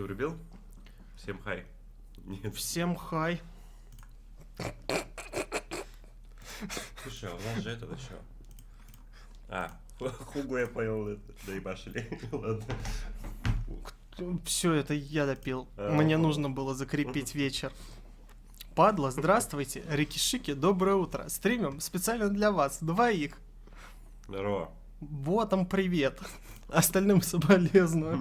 Ты врубил? Всем хай. Нет. Всем хай. Слушай, а у нас же это еще. Хугу я понял, доебашили. Ладно. Все, это я допил. Мне нужно было закрепить вечер. Падла, здравствуйте. Рикишики, доброе утро. Стримим специально для вас, двоих. Здорово. Ботам привет. Остальным соболезную.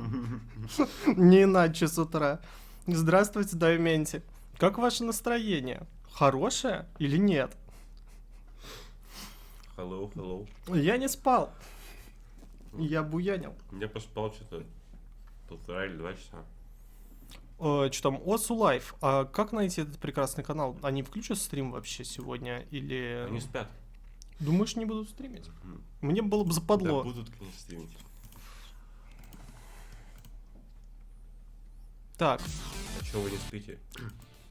Не иначе с утра. Здравствуйте, Дайменти. Как ваше настроение? Хорошее или нет? Hello. Я не спал. Я буянил. Я поспал что-то 1,5 или 2 часа. Что там, OWC Live. А как найти этот прекрасный канал? Они включат стрим вообще сегодня или... Они спят. Думаешь, не будут стримить? Мне было бы западло. Да будут, конечно, стримить. Так. А чего вы не спите?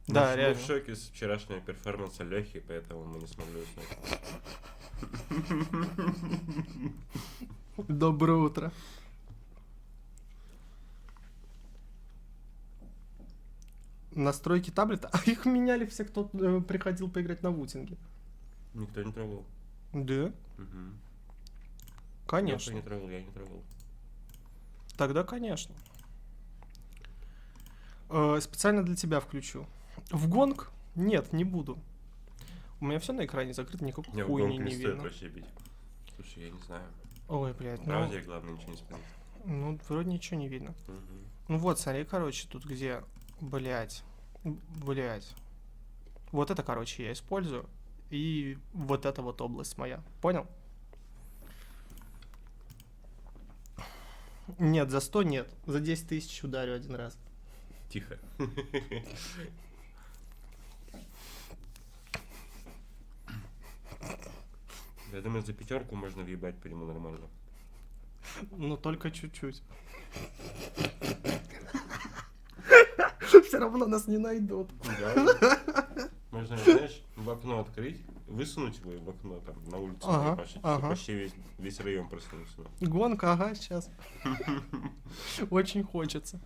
Да, мы реально. Мы в шоке с вчерашнего перформанса Лехи, поэтому мы не смогли уснуть. Доброе утро. Настройки таблета. А их меняли все, кто приходил поиграть на вутинге. Никто не трогал. Да? Угу. Конечно. Я не трогал. Тогда, конечно. Специально для тебя включу. В гонг? Нет, не буду. У меня все на экране закрыто, никакой хуйни не видно. Вообще бить. Слушай, я не знаю. Ой, блядь. В браузере, главное, ничего не спрятать. Ну, вроде ничего не видно. Угу. Ну вот, смотри, короче, тут где... Блядь. Вот это, короче, я использую. И вот эта вот область моя. Понял? Нет, за 100 нет. За 10 тысяч ударю один раз. Тихо. Я думаю, за 5 можно въебать по нему нормально. Ну, только чуть-чуть. Все равно нас не найдут. Да. Можно, знаешь, в окно открыть, высунуть его в окно там на улице, почти весь район проснулся. Гонка, ага, сейчас. Очень хочется.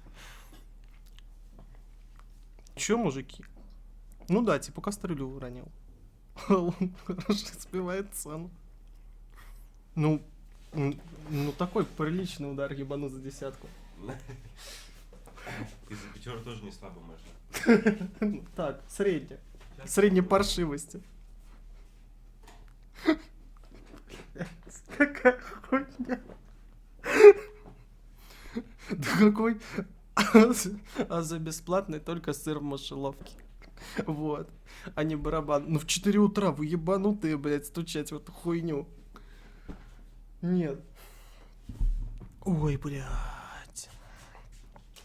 Че, мужики? Ну да, типа кастрюлю уронил. Он хорошо сбивает цену. Ну, такой приличный удар ебану за 10. И за 5 тоже не слабо можно. Так, средне. Средней паршивости. Какая хуйня. Да какой... А за бесплатный только сыр в мышеловке. Вот. А не барабан. Ну в 4 утра вы ебанутые, блядь, стучать в эту хуйню. Нет. Ой, блядь.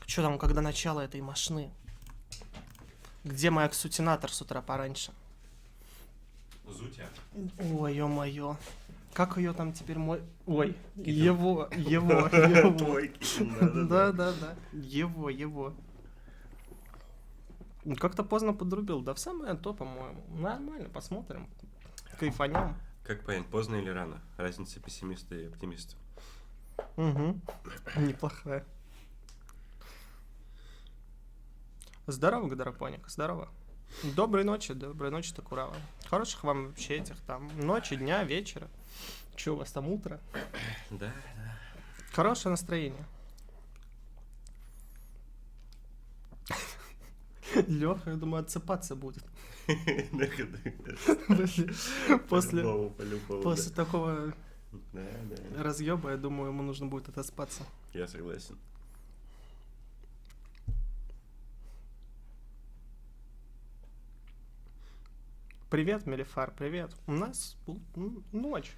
Чё там, когда начало этой машины? Где мой аксутинатор с утра пораньше? Зутя. Ой, ё-моё. Как ее там теперь мой... Ой, его. Да. Его. Как-то поздно подрубил. Да в самое то, по-моему. Нормально, посмотрим. Кайфанем. Как понять, поздно или рано? Разница пессимиста и оптимиста. Угу. Неплохая. Здорово, Гадаропоник, здорово. Доброй ночи, Такурава. Хороших вам вообще этих там ночи, дня, вечера. Че у вас там, утро? Да. Хорошее настроение. Леха, я думаю, отсыпаться будет. После такого разъеба, я думаю, ему нужно будет отоспаться. Я согласен. Привет, Мелифар, привет. У нас ночь.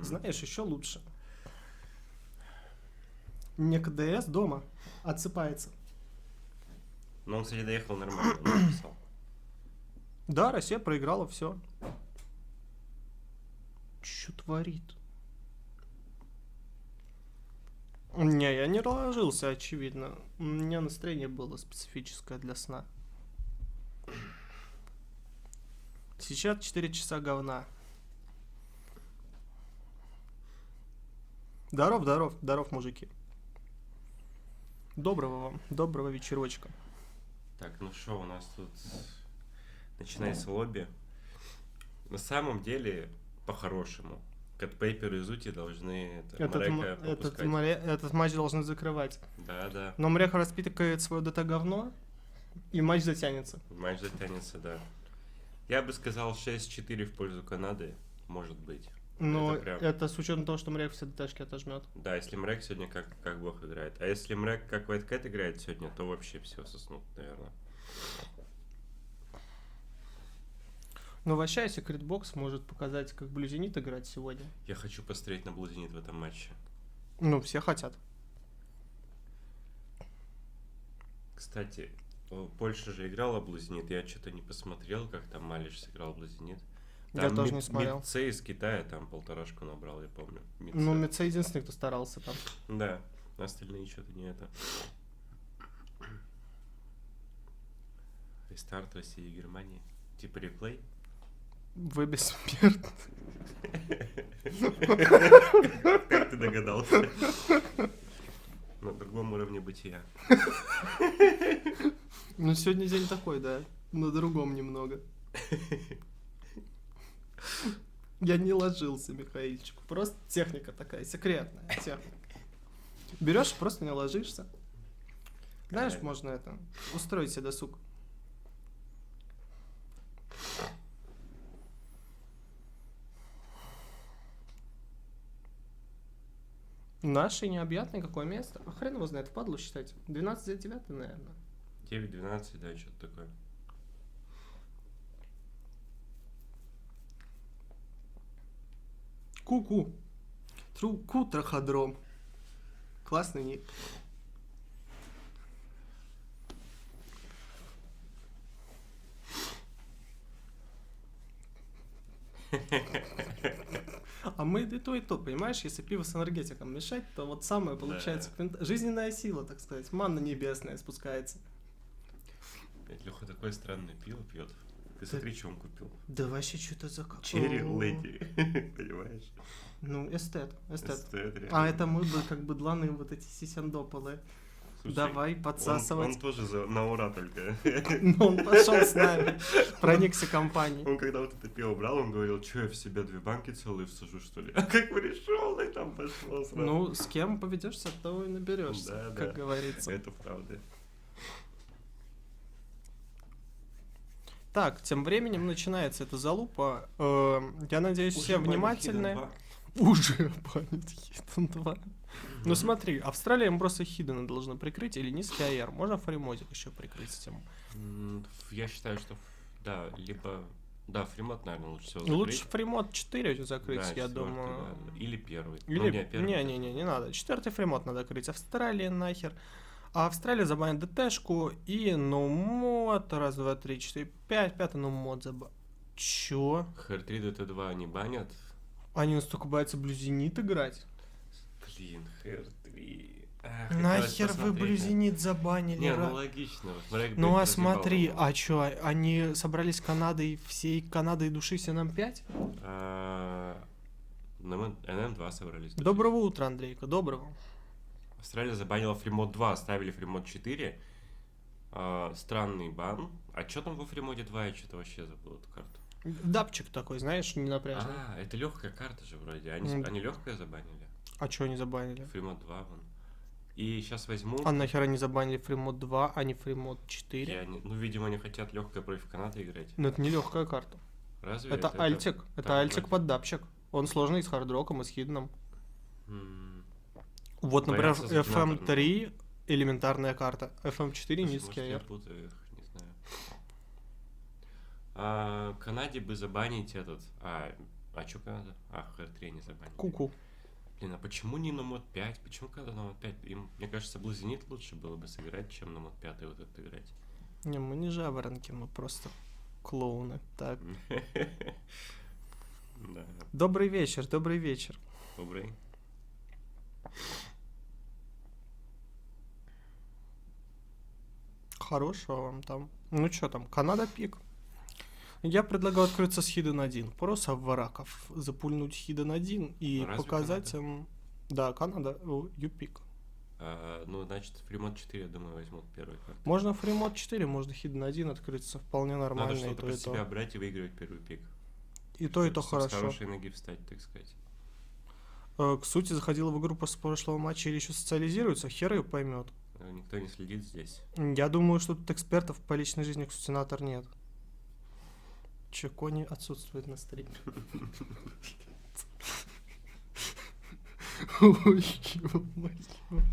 Знаешь, еще лучше. Не КДС дома, отсыпается. Но он, кстати, доехал нормально, он написал. Да, Россия проиграла, все. Че творит? Не, я не ложился, очевидно. У меня настроение было специфическое для сна. Сейчас 4 часа говна. Здоров, мужики. Доброго вечерочка. Так, ну что, у нас тут начинается лобби. На самом деле, по-хорошему, Кэтпейпер и Зути должны Мрека попускать. Этот матч должны закрывать. Да. Но Мрека распитывает свое ДТ-говно, и матч затянется. Матч затянется, да. Я бы сказал 6-4 в пользу Канады, может быть. Но это с учетом того, что Мрек все ДТшки отожмет. Да, если Мрек сегодня как бог играет. А если Мрек как White Cat играет сегодня, то вообще все соснут, наверное. Ну, вообще, Secret Box может показать, как Блюзенит играть сегодня. Я хочу посмотреть на Блюзенит в этом матче. Ну, все хотят. Кстати, Польша же играла Блюзенит, я что-то не посмотрел, как там Малиш сыграл Блюзенит. Я тоже не смотрел. Митце из Китая там 1,5 набрал, я помню. Ну, Митце единственный, кто старался там. Да, остальные что-то не это. Рестарт России и Германии. Типа реплей. Вы бессмертны. Как ты догадался? На другом уровне бытия. Ну, сегодня день такой, да. На другом немного. Я не ложился, Михаильчик. Просто техника такая, секретная техника. Берешь, просто не ложишься. Знаешь, можно это, устроить себе досуг. Наши необъятные какое место? А хрен его знает, впадло считать. 12 за 9, наверное. 9-12, да, что-то такое. Ку-ку. Ку траходром. Классный ник. А мы и то, понимаешь, если пиво с энергетиком мешать, то вот самое получается. Да. Жизненная сила, так сказать, манна небесная спускается. Леха такое странное пиво пьет. Ты смотри, что он купил. Да вообще что-то за... Черри леди, понимаешь? Ну, эстет. А это мы бы как бы дланы вот эти сисяндополы. Слушай, давай подсасывать. Он тоже на ура только. Ну, он пошел с нами. Проникся компанией. Он когда вот это пиво брал, он говорил, что я в себя 2 банки целые всажу, что ли? А как пришел, и там пошло сразу. Ну, с кем поведешься, то и наберешься, как говорится. Это правда. Так, тем временем начинается эта залупа. Я надеюсь, все внимательны. Уже банит Хиден 2. Ну смотри, Австралия им просто Хидена должна прикрыть, или низкий АР. Можно фримодик еще прикрыть с тем? Я считаю, что да, либо... Да, фримод, наверное, лучше всего закрыть. Лучше фримод 4 закрыть, да, я думаю. Да. Или первый. Не надо. 4-й фримод надо крыть. Австралия нахер. А Австралия забанит ДТшку и ноумод. 1, 2, 3, 4, 5. 5-й ноумод забанит. Чё? HR3 DT2 они банят. Они настолько боятся Блюзенит играть? Блин, HR3. Нахер вы Блюзенит забанили? Не, ну логично. Ну а смотри, а чё, они собрались Канадой, всей Канадой души НМ5? НМ2 собрались. Доброго утра, Андрейка, доброго. Австралия забанила фримод 2, оставили фримод 4. Странный бан. А чё там во фримоде 2? Я что-то вообще забыл эту карту. Дапчик такой, знаешь, не напряжный. Это легкая карта же вроде. Они легкое забанили. А чё они забанили? Фримод 2 вон. И сейчас возьму... А нахер они забанили фримод 2, а не фримод 4? Видимо, они хотят легкое против Канады играть. Но это не легкая карта. Разве? Это альтик. Это альтик под дапчик. Он сложный с хардроком и с хиденом. Вот, например, FM3 элементарная карта. FM4 низкий АР. Канаде бы забанить этот... что Канада? HR3 не забанили. Ку-ку. Блин, а почему не на мод 5? Почему когда на мод 5? Мне кажется, Блюзенит лучше было бы сыграть, чем на мод 5 вот это играть. Не, мы не жаворонки, мы просто клоуны. Так. Добрый вечер, добрый вечер. Добрый. Хорошего вам там. Ну что там, Канада пик. Я предлагаю открыться с Хиден 1. Просто в вараков запульнуть Хиден 1 и показать им... Да, Канада, юпик. Ну, значит, фримод 4, я думаю, возьмут первый карты. Можно фримод 4, можно хидden 1 открыться, вполне нормально. Надо что-то и то, под и себя то. брать и выигрывать первый пик. И то, и то С хорошо. хорошей ноги встать, так сказать. К сути, заходила в игру после прошлого матча или еще социализируется, хер ее поймет. Никто не следит здесь. Я думаю, что тут экспертов по личной жизни Ксутинатор нет. Че, Кони отсутствует на стриме. Ой, ё-моё.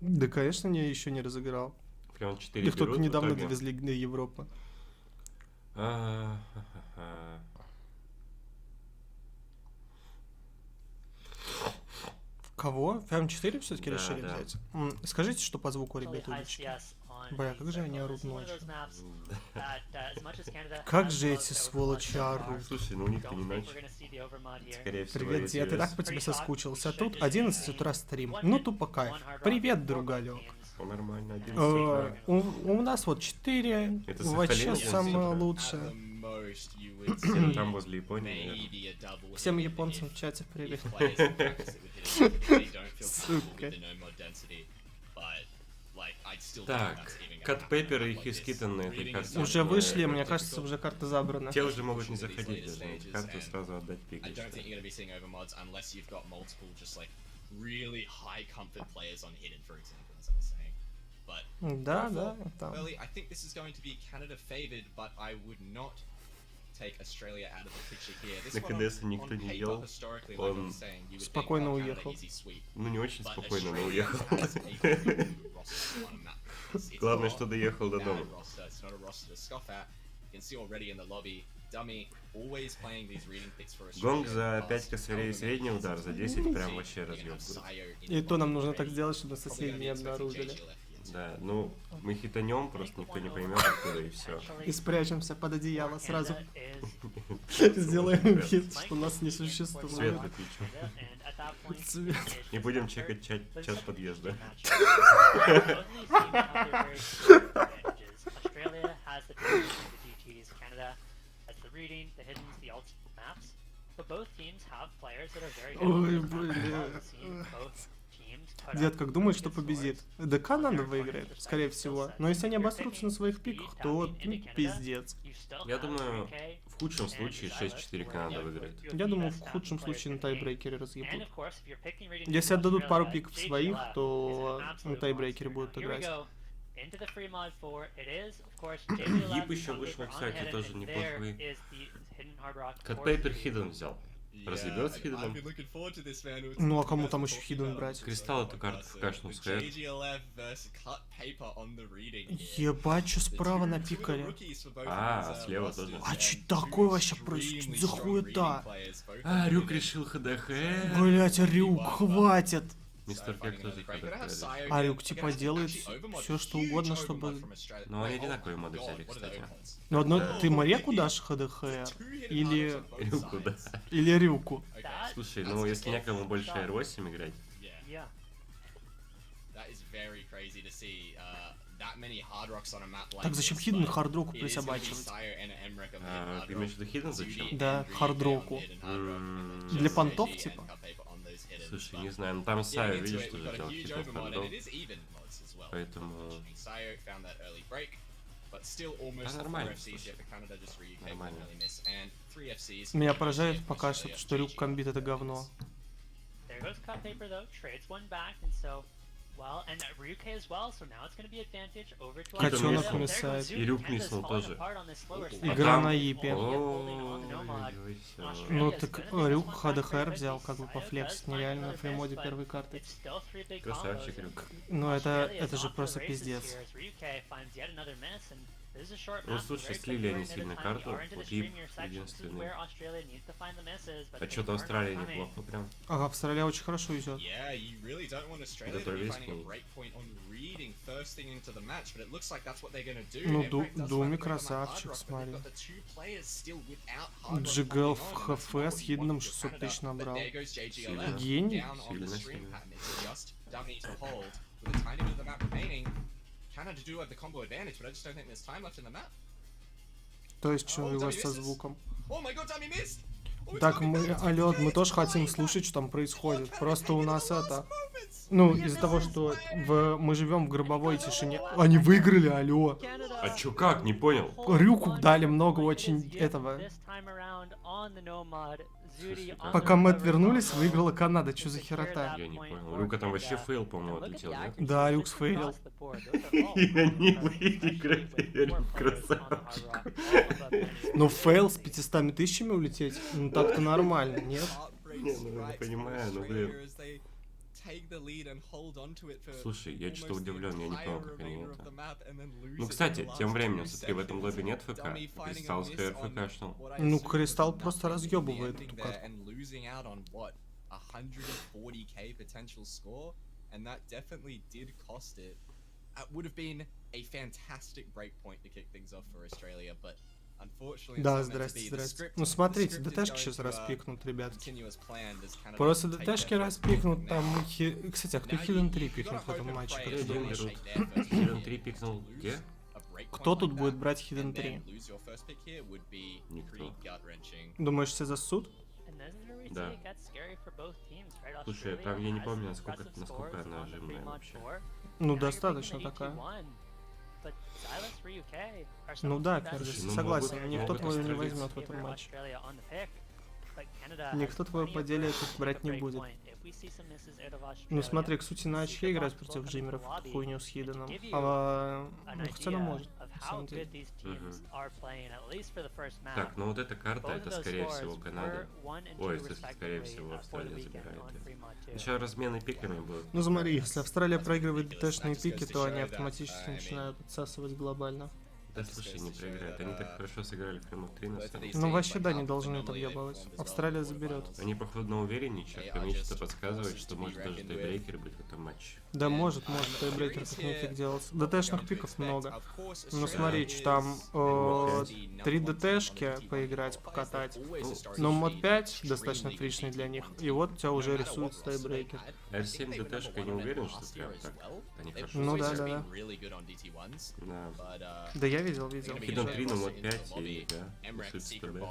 Да, конечно, я еще не разыграл. Прям 4 Их только берут в недавно итоге. довезли до Европы. Кого? Прям 4 все-таки Да, решили да. взять? Скажите, что по звуку, ребята, удочки. Бля, как же они орут ночью. Как же эти сволочи орут. Слушай, ну у них-то не ночь. Скорее всего. Привет, если дед, я так по тебе соскучился. Тут 11 утра стрим. Ну, тупо кайф. Привет, другалек. Все нормально, 11 утра. У нас вот 4. Это Вообще Сахалин, 11 самое утра. лучшее. Там возле Японии, наверное. Всем японцам в чате привет. Сука. Так, Кат Пеппер и Хискитон на этой карте. Уже вышли, мне кажется, уже карта забрана. Те уже могут не заходить даже на эти карты, сразу отдать пик. я считаю. Да, да, там. Наконец-то никто не ел, он Спокойно уехал. ну не очень спокойно, но уехал. Главное, что доехал до дома. Гонг за 5 косарей и средний удар, за 10 прям вообще разъем будет. И то нам нужно так сделать, чтобы соседи не обнаружили. Да, ну мы хитанем, просто никто не поймет откуда и все. И спрячемся под одеяло сразу. Сделаем вид, что нас не Свет существует. выключим. Цвет. И будем чекать чат подъезда. Ой, бля. Дед, как думаешь, что победит? ДК надо выиграет, скорее всего. Но если они обосрутся на своих пиках, то пиздец. Я думаю, в худшем случае 6-4 Канада выиграет. Я думаю, в худшем случае на тайбрейкере разъебут. Если отдадут пару пиков своих, то на тайбрейкере будут играть. Гип еще вышел, кстати, тоже неплохой. Кат Пеппер Хидden взял. Разъебет с Хидденом. Ну а кому там еще хидden брать? Кристалл эту карту кашнул с хэт. Ебать, что справа напикали. А, слева тоже. А что такое вообще происходит? За хуета? А, Рюк решил ХДХ. Блять, Рюк, хватит. Мистер Кек тоже ХДХ. А Рюк типа делает все что угодно, чтобы... Ну, они одинаковые моды взяли, кстати. Ну одно, ты Мареку дашь ХДХ? Или... Рюку, да. Или Рюку? Слушай, ну если некому больше R8 играть. Так зачем хидden хардроку присобачивать? Ты имеешь в виду Хидден зачем? Да, хардроку. Для понтов типа? Слушай, не знаю, ну там Сайо, видишь, что же делал хитов хардов. Поэтому... Да, нормально, слушай. Нормально. Меня поражает пока что Рюк комбит это говно. Котенок мисает. И Рюк миснул тоже. Игра на Ипе. Ой-ой-ой, всё. Ну так Рюк ХДХР взял, как бы пофлекс, нереально на фреймоде первой карты. Красавчик Рюк. Ну это же просто пиздец. Ну слушай, слили они сильно карту, Гип единственный. А что-то Австралия неплохо прям. Ага, Австралия очень хорошо идет. Готовились к ней. Ну, Думи красавчик, смотри. Джигел в ХФ с хидном 600 тысяч набрал. Сильно. Гений. Сильно, сильно. То есть что у вас со звуком? Так, алло, мы тоже хотим слушать, что там происходит. Просто у нас это... Ну, из-за того, что мы живем в гробовой тишине. Они выиграли, алло. А чё как? Не понял. Рюку дали много очень этого. Слушай, Пока мы отвернулись, выиграла Канада. Чё за херота? Я не понял. Рюка там вообще фейл, по-моему, отлетел, нет? Да, Рюк сфейлил. И они выиграли. Красавчик. Но фейл с 500 тысячами улететь? Ну так-то нормально, нет? Не, ну я понимаю, но блин. Слушай, я что-то удивлен, я не понял, как они это. Ну, кстати, тем временем, смотри, в этом лобби нет ФК. Кристалл скорее ФКшнул. Ну, Кристалл просто разъебывает эту карту. Да, здрасте, здрасте. Ну, смотрите, ДТшки сейчас распикнут, ребятки. Просто ДТшки распикнут, там... Кстати, а кто Хиден 3 пикнут в этом матче? Как ты думаешь? Хиден 3 пикнул где? Кто тут будет брать Хиден 3? Никто. Думаешь, все засуд? Да. Слушай, там я не помню, насколько она жирная вообще. Ну, достаточно такая. Ну да, Кердис, согласен, никто твою не возьмет в этом матче. Никто твое поделие тут брать не будет. Ну смотри, к сути, на очке играть против джиммеров, хуйню с Хиденом. Ну, хотя она может, на самом деле. Так, ну вот эта карта, это скорее всего Канада. Ой, это скорее всего Австралия забирает. Еще размены пиками будут. Ну смотри, если Австралия проигрывает ДТшные пики, то они автоматически начинают отсасывать глобально. Да слушай, не проиграют. Они так хорошо сыграли в прямых 3 на самом деле. Ну вообще да, не должны это въебывать. Австралия заберет. Они, походу, на уверенничают, мне что-то подсказывает, что может даже тайбрейкер быть в этом матче. Да, может, тайбрейкер как нефиг делать. ДТшных пиков много. Ну смотри, там 3 ДТшки поиграть, покатать. Но мод 5 достаточно фричный для них. И вот у тебя уже рисуется тайбрейкер. R7 ДТшка, я не уверен, что прям так. Они хорошо. Ну да. Да. Да я видел. Хиден 3 на мод 5 и да, решится ТБ.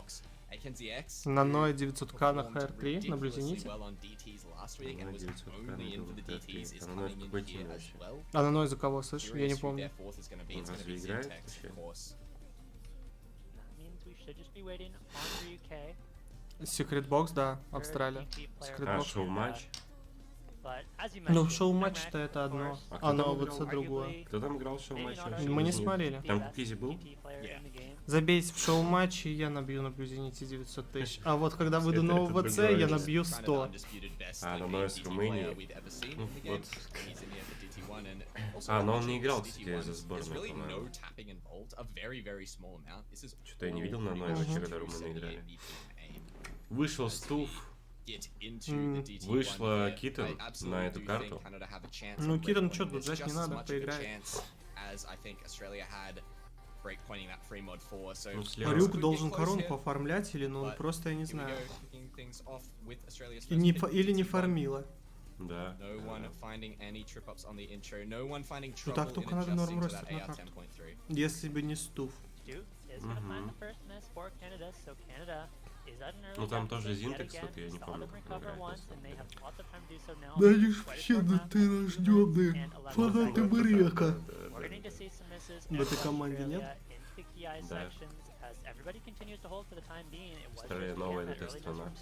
На Ноя 900к на HR3, на блюзените. На 900к на HR3. А на Ноя какой тим вообще? А на Ноя за кого, слышь? Я не помню. Он разве играет вообще? Секрет бокс, да, Австралия. А, шоу-матч? Ну, шоу-матч-то это одно, а на OWC другое. Кто там играл в шоу-матч? Мы не смотрели. Там Кукизи был? Забейте в шоу-матче, я набью на блюзените 900 тысяч. А вот когда выйду на OWC, я набью 100. А, на Ноя с Румынии. Ну, вот. А, но он не играл, кстати, за сборную, по-моему. Что-то я не видел на Ноя вообще, когда румыны играли. Вышел Стуф. Вышла Китон на эту карту. Ну, Китон что тут ждать не надо, поиграет. Рюк должен корону пофармлять или, ну, просто я не знаю. Или не фармила. Да. Ну так только надо норм ростер на карту. Если бы не Стуф. Ну там тоже Зинтекс, тут я не помню, как он играет. Да они ж вообще ты рожденные. Фанаты Мрека. В этой команде нет? Да. Австралия новая эта страна.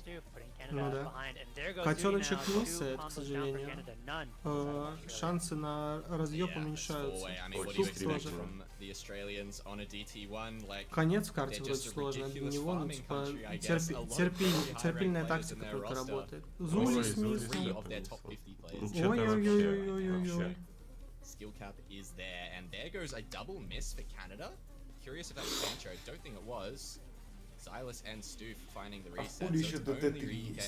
Ну да. Котеночек лысый, к сожалению. Шансы на разъеб уменьшаются. Очень Сложно. Конец в карте вроде сложно, для него, ну типа терпильная тактика только работает. Зули с миссом. Ой-ой-ой-ой-ой-ой. Skill cap is there, and there goes a double miss for Canada. Curious if that was Sancho. Don't think it was. Silas and Stoof finding the reset. So it's only UK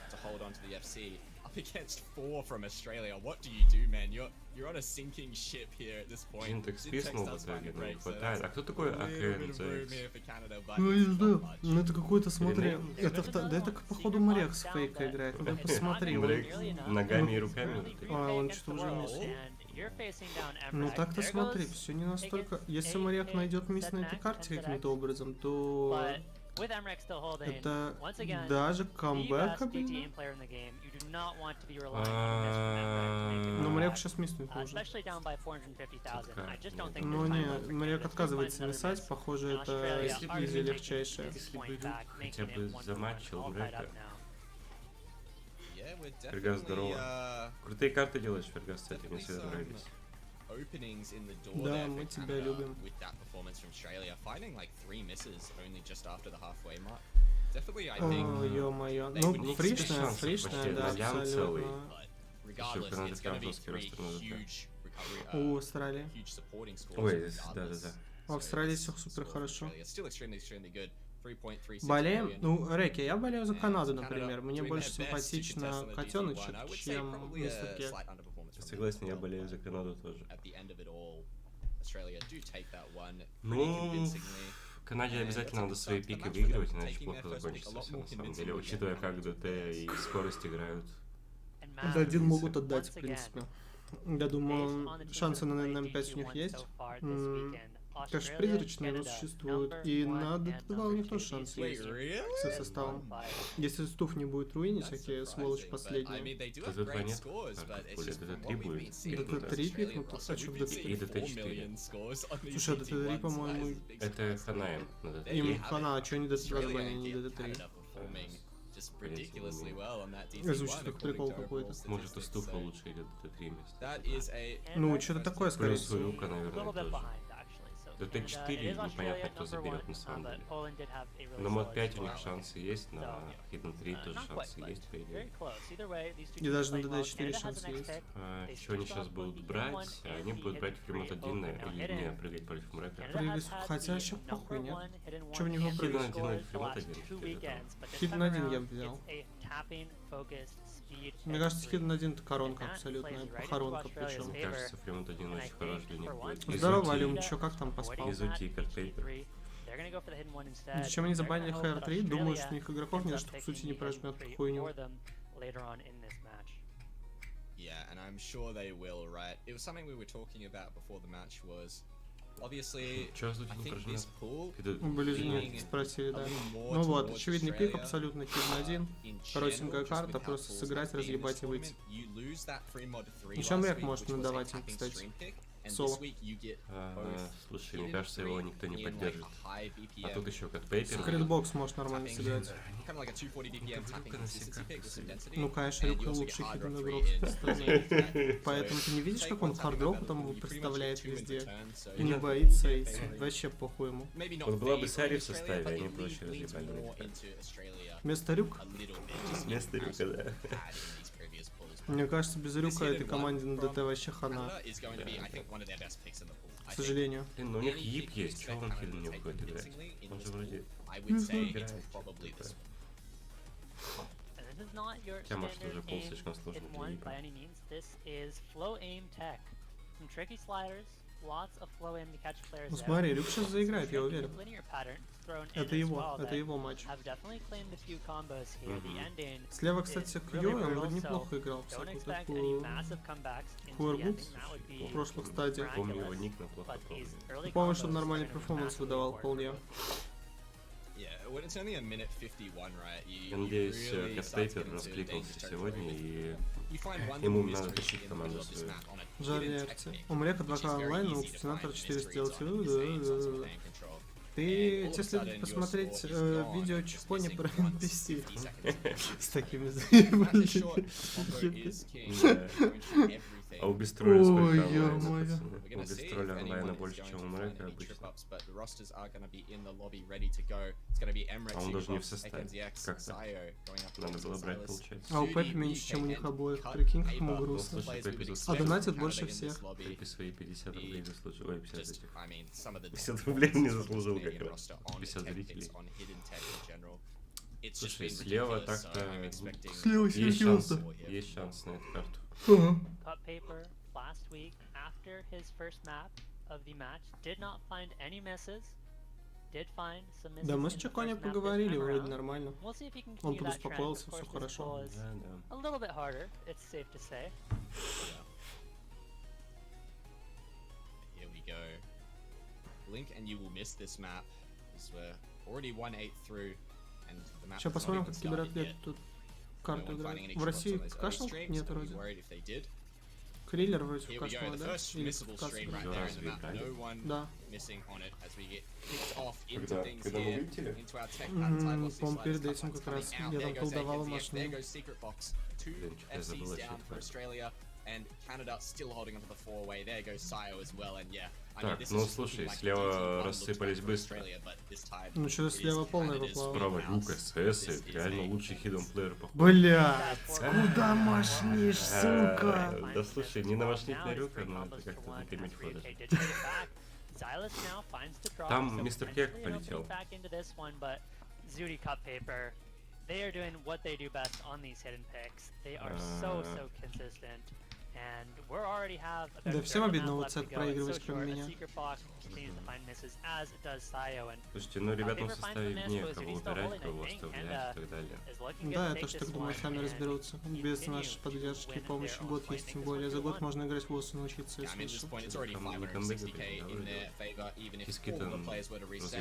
to hold on to the FC. Up against 4 from Australia. What do you do, man? You're on a sinking ship here at this point. Зинтекс писнул в итоге, но не хватает. А кто такой АКНЗ? Ну я не знаю, ну это какой-то, смотри, это походу моряк с фейка играет, ну ты посмотри. Ногами и руками? А, он что-то уже миссил. Ну так-то смотри, все не настолько... Если моряк найдет мисс на этой карте каким-то образом, то Это даже камбэкабельно. Но Мрек сейчас миснуть нужен. Ну не, Мрек отказывается мисать, похоже, это изи легчайшее. Если бы Люк хотя бы заматчил Мрека. Фергас, здорово. Крутые карты делаешь, Фергас, кстати, мне всегда нравились. Да, мы тебя любим. О, ё-моё. Ну, фришная, да, абсолютно. Еще Канада прям жесткий ростер на ДТ. У Австралии. Ой, да-да-да. В Австралии все супер хорошо. Болеем? Ну, Реки, я болею за Канаду, например. Мне больше симпатично котеночек, чем мистер Кек. Согласен, я болею за Канаду тоже. Ну, Канаде обязательно надо свои пики выигрывать, иначе плохо закончится все на самом деле, учитывая, как ДТ и скорость играют. Да, один могут отдать, в принципе. Я думаю, шансы на М5 у них есть. Конечно, призрачные, но существуют. И на ДТ2 у них тоже шансы есть с их составом. Если Стуф не будет руинить, всякие сволочь последние. ДТ2 нет? ДТ3 будет? ДТ3 пикнут, а что в ДТ3? И ДТ4. Слушай, а ДТ3, по-моему... Это хана им на ДТ3. Им хана, а что они ДТ2 забанили, не ДТ3? Звучит как прикол какой-то. Может, у Стуфа лучше или ДТ3 вместо. Ну, что-то такое, скорее всего. Плюс у Люка, наверное, тоже. ДТ4 непонятно, кто заберет на самом деле. На мод 5 у них шансы есть, на Hidden 3 тоже шансы есть, по идее. И даже на ДТ4 шансы есть. Что они сейчас будут брать? Они будут брать фримот 1 или не прыгать против Мрека. Прыгать, хотя еще похуй, нет? Че в него Hidden прыгать? 1 или фримот 1? Hidden 1 я бы взял. Мне кажется, Hidden 1 это коронка абсолютная, похоронка причем. Мне кажется, фримот 1 очень хорош для них будет. Здорово, Алюм, чё, как там поспал? Изути и картпейпер. Зачем они забанили HR3? Думаю, что у них игроков нет, что в сути не прожмет эту хуйню. Чё Изути не прожмет? Близнецы спросили, да. Ну вот, очевидный пик абсолютно Hidden 1. Коротенькая карта, просто сыграть, разъебать и выйти. Еще Мрек может надавать им, кстати. Соло. Слушай, мне кажется, его никто не поддержит. А тут еще катпейпер. Секретбокс может нормально сыграть. Ну, конечно, Рюка лучший хидden игрок в стране. Поэтому ты не видишь, как он хардроп там его представляет везде? И не боится, и вообще похуй ему. Вот была бы Сари в составе, они бы вообще разъебали. Вместо Рюк? Вместо Рюка, да. Мне кажется, без Рюка этой команде на ДТ вообще хана. К сожалению. Блин, но у них Ип есть, чего он Хидden не уходит играть? Он же вроде играет. Хотя, может, уже пол слишком сложный для Ипа. Ну смотри, Рюк сейчас заиграет, я уверен. Это его матч. Слева, кстати, Кьё, он вроде неплохо играл, всякую такую хуэргут в прошлых стадиях. Помню его ник, но плохо помню. Помню, что он нормальный перформанс выдавал вполне. Я надеюсь, катпейпер раскликался сегодня, и ему надо тащить команду свою. Жаль реакция. У Мрека 2К онлайн, но у Кустинатора 4 сделать. Ты, тебе следует посмотреть видео Чупони про NPC с такими заебанными. А у Бестроля сколько онлайна, ё-моё. пацаны? У Бестроля онлайна больше, чем у Мрека обычно. А он даже не в составе. Как так? Надо было брать, получается. А у Пеппи меньше, чем у них обоих. Прикинь, как ему грустно. Слушай, Пеппи А донатит больше всех. Пеппи свои 50 рублей заслужил. Ой, 50 этих. 50 рублей не заслужил как раз. 50 зрителей. Слушай, слева так-то Слева серьезно. Есть шанс на эту карту. Да, мы с Чакони поговорили, вроде нормально. Он подуспокоился, все хорошо. Link and you will miss this map. Is where already 1-8 through, and the map Сейчас has not посмотрим, even как started кибератлет yet. тут No карту one finding играет. any В drops России on those early кашнул? streams, Нет, so I'd be вроде. worried if they did. Криллер вроде Here we go, кашнул, the да? first Или missable каст stream играет? right there, and the Разве map, играли? no one Да. missing on it as we get kicked off into things Когда вы here, вылетели? into our tech pad type velocity По-моему, sliders, перед tough этим ones как раз coming out. я There там goes колдовал AKZF, there машину. goes Secret Box, 2 Блин, что-то я забыл FCs вообще down for про- Australia, and Canada still holding onto the four-way. There goes Sayo as well, and yeah, I mean, Так, this ну is just слушай, looking like слева DT1 рассыпались looks back for быстро. Australia, but this time Ну что, it слева is полная Canada's попала. Справа house. Люк, СС, This is реально a лучший хидden плеер по Блядь, куда машнишь, сука? Да слушай, не навашнить на Рюка, но это как-то не камильфо даже. Там мистер Кек полетел. Zooty Cup Paper, they are doing what they do best on these hidden picks. They are so consistent, and we're already have a Да better всем third обидно map вот left так to go. It's проигрывать, so кроме short. меня. A secret box continues to find misses, as does Sayo, and Слушайте, ну ребятам Paper в finds составе the miss, виднее, but кого Zooty's still убирать, holding, кого I think, оставлять и and так далее. is looking good Да, to я take тоже this так думаю, one сами and разберутся. Без continue нашей поддержки и win помощи. their Год own есть, footing тем as более. well. За год можно играть в ВОС и научиться, I я mean, at this слышу. point, it's already Там не 560k in their favor, even if all the players were to reset.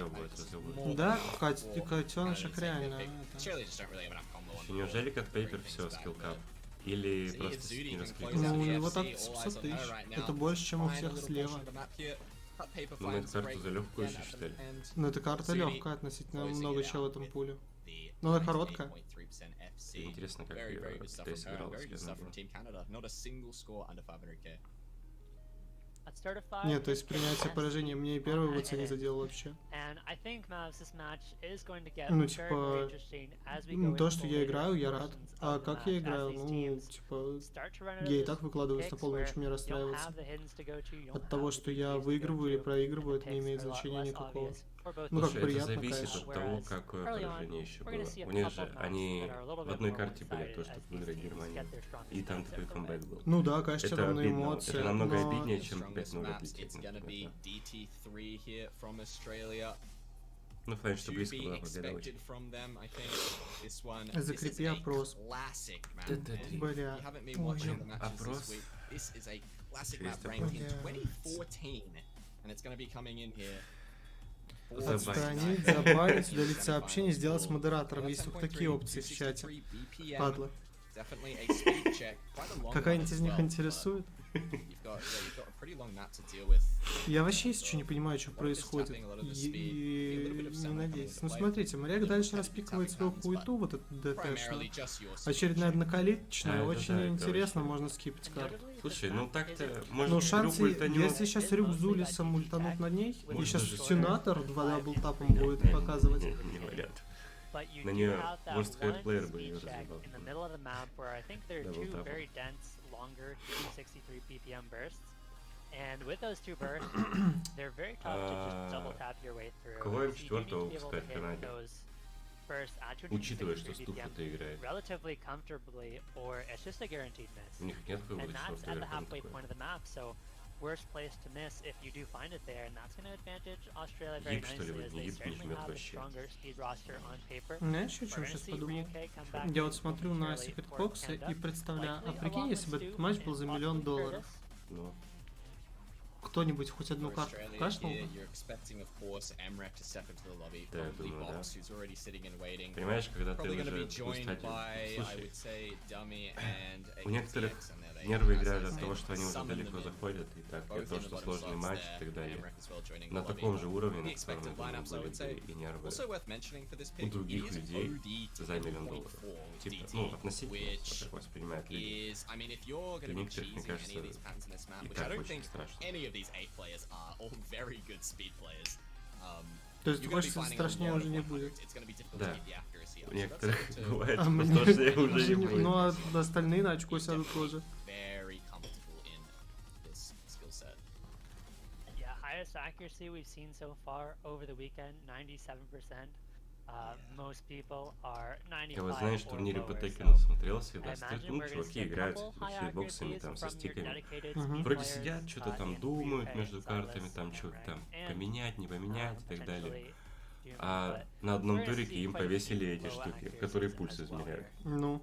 More Да, than и котеночек Canada's реально. pick. это. Australia just don't really have enough combo on the board. Неужели Cut Paper Bring все, things back, скиллкап? but Или See if просто Zooty не can раскрыл? close out Ну, у the него FC, так all eyes 500 on тысяч. her right now. Это больше, чем у Find a всех little слева. portion of the map here. Cut Paper Думаю, finds эту карту break за легкую again еще at the считали. end. Ну, эта карта Zooty легкая относительно, closing много it чего в out этом with пуле. the Ну, она короткая. 98.3% FC. Интересно, как Very, very ее good stuff Китай from her. сыграл, Very good если stuff она from Team Canada. Not a single score under 500k. at start of 5. Нет, то есть принятие поражения мне и первый в не задел вообще. And I think, Mavs, this match is going to get Ну, very, типа, very interesting as we go то, into что the я later играю, я рад. portions А of the как я match, играю? as these Ну, teams типа, start to run out of я и those так выкладываюсь на picks полную, where чем мне you don't расстраиваться. have the hidden to go to, you don't От have того, the что DPs я to go выигрываю или to, проигрываю, and это the не picks имеет are a lot значения less никакого. obvious for both Ну, как teams. Это приятно, зависит конечно. от того, Whereas какое early on, поражение еще we're gonna было. see a У них couple же maps они that are a little в bit одной more карте были, one-sided то, что as these выиграли teams Германию. get their strongest И там points такой from камбэк it. был. Ну да, конечно, Это там на обидно. эмоции, Это намного но... обиднее, чем Strongest 5-0 maps, отлететь. it's gonna be DT3 here from Australia. Ну, в плане, что To близко be была победа expected очень. from them, I think. This one, this is Закрепи a опрос. classic map. Да-да-да. man. If Бля. you haven't been Ой. watching the matches Опрос. this week, this is a classic Есть map ranked in Бля. 2014, and it's gonna be coming in here. Отстранить, забанить, удалить сообщение, сделать модератором. Есть только такие опции в чате. Падла. Какая-нибудь из них интересует? Я вообще, если что, не понимаю, что происходит. И не надеюсь. Ну, смотрите, Моряк дальше распикивает свою хуету, вот эту ДТшную. Очередная одноколеточная, Да, это очень да, это интересно, очень- можно скипать карту. Слушай, ну так-то, Ну, может, шансы, Рюк ультанет. если сейчас Рюк Зулисом мультанут на ней, и Может, сейчас даже Сенатор 2 даблтапом будет показывать. Не вариант. But you На do неё, have that можно сказать, one плеер бы speed её check разъебал. in the middle of the map where I think there are Double two tap. very dense, longer 263 ppm bursts. And with those two bursts, they're very tough to just double tap your way through. Кого им So you do need to четвертого be able to выпускать в hit Канаде? those bursts at Учитывая, что 263 Стуфа-то играет. relatively comfortably, or it's just a guaranteed miss. У них нет And выбора, that's что at the второй halfway такой. point of the map, so worst place to miss if you do find it there, and that's going to advantage Australia very Египет, что ли, nicely as не they Египет не certainly жмет have a вообще. stronger speed roster on paper. Знаешь, о We're чем gonna сейчас see подумал? UK come back Я вот смотрю на momentarily Secret for Box Canada. и представляю, а Likely прикинь, along если with бы Stu этот матч был and за $1 possibly000 000. Curtis. Ну, Кто-нибудь хоть одну карту кашнул бы? Да, я думаю, да. Понимаешь, когда ты Probably going to be уже joined устать. by, I Слушай, would say, Dummy and у некоторых ATX, and there they нервы are, играют as I от того, said, что они уже summon далеко them in. заходят, и так, и Both то, in the что bottom сложный slots матч there, и так далее. AMREC as well joining На the lobby. таком же уровне, The на котором expected lineups, I были would say. бы и нервы Also worth mentioning for this у pick, it других is людей OD за $1 000 000. 2.4 Типа, DT, ну, относительно, which как воспринимают люди. is, I mean, if you're going to be некоторых, мне cheesing кажется, any of these patterns in this map, и which I так don't очень think страшно. any of these 8 players are, all very good speed players. То есть You're gonna be больше finding a страшнее lot уже of не 100s. будет. It's gonna be difficult Да. to get the accuracy up. У So that's некоторых something to бывает А просто, мне что я уже уже не не... буду. Ну, а остальные на очко сядут тоже. very comfortable in this skill set. Yeah, highest accuracy we've seen so far over the weekend, 97%. Most people are 95 Я вот, знаешь, в or турнире по lower, Текену so смотрел всегда, I imagine ну, we're gonna чуваки see a играют с couple этими high хитбоксами, accuracies там, со from your стиками. dedicated Мгм. speed Вроде players, сидят, что-то там in думают UK, между картами, Silas, там, что-то там and, поменять, не поменять и так далее. potentially Doom, А but на одном we're gonna турике see им quite a few повесили эти low штуки, accuracies которые as пульс well измеряют. here. Ну,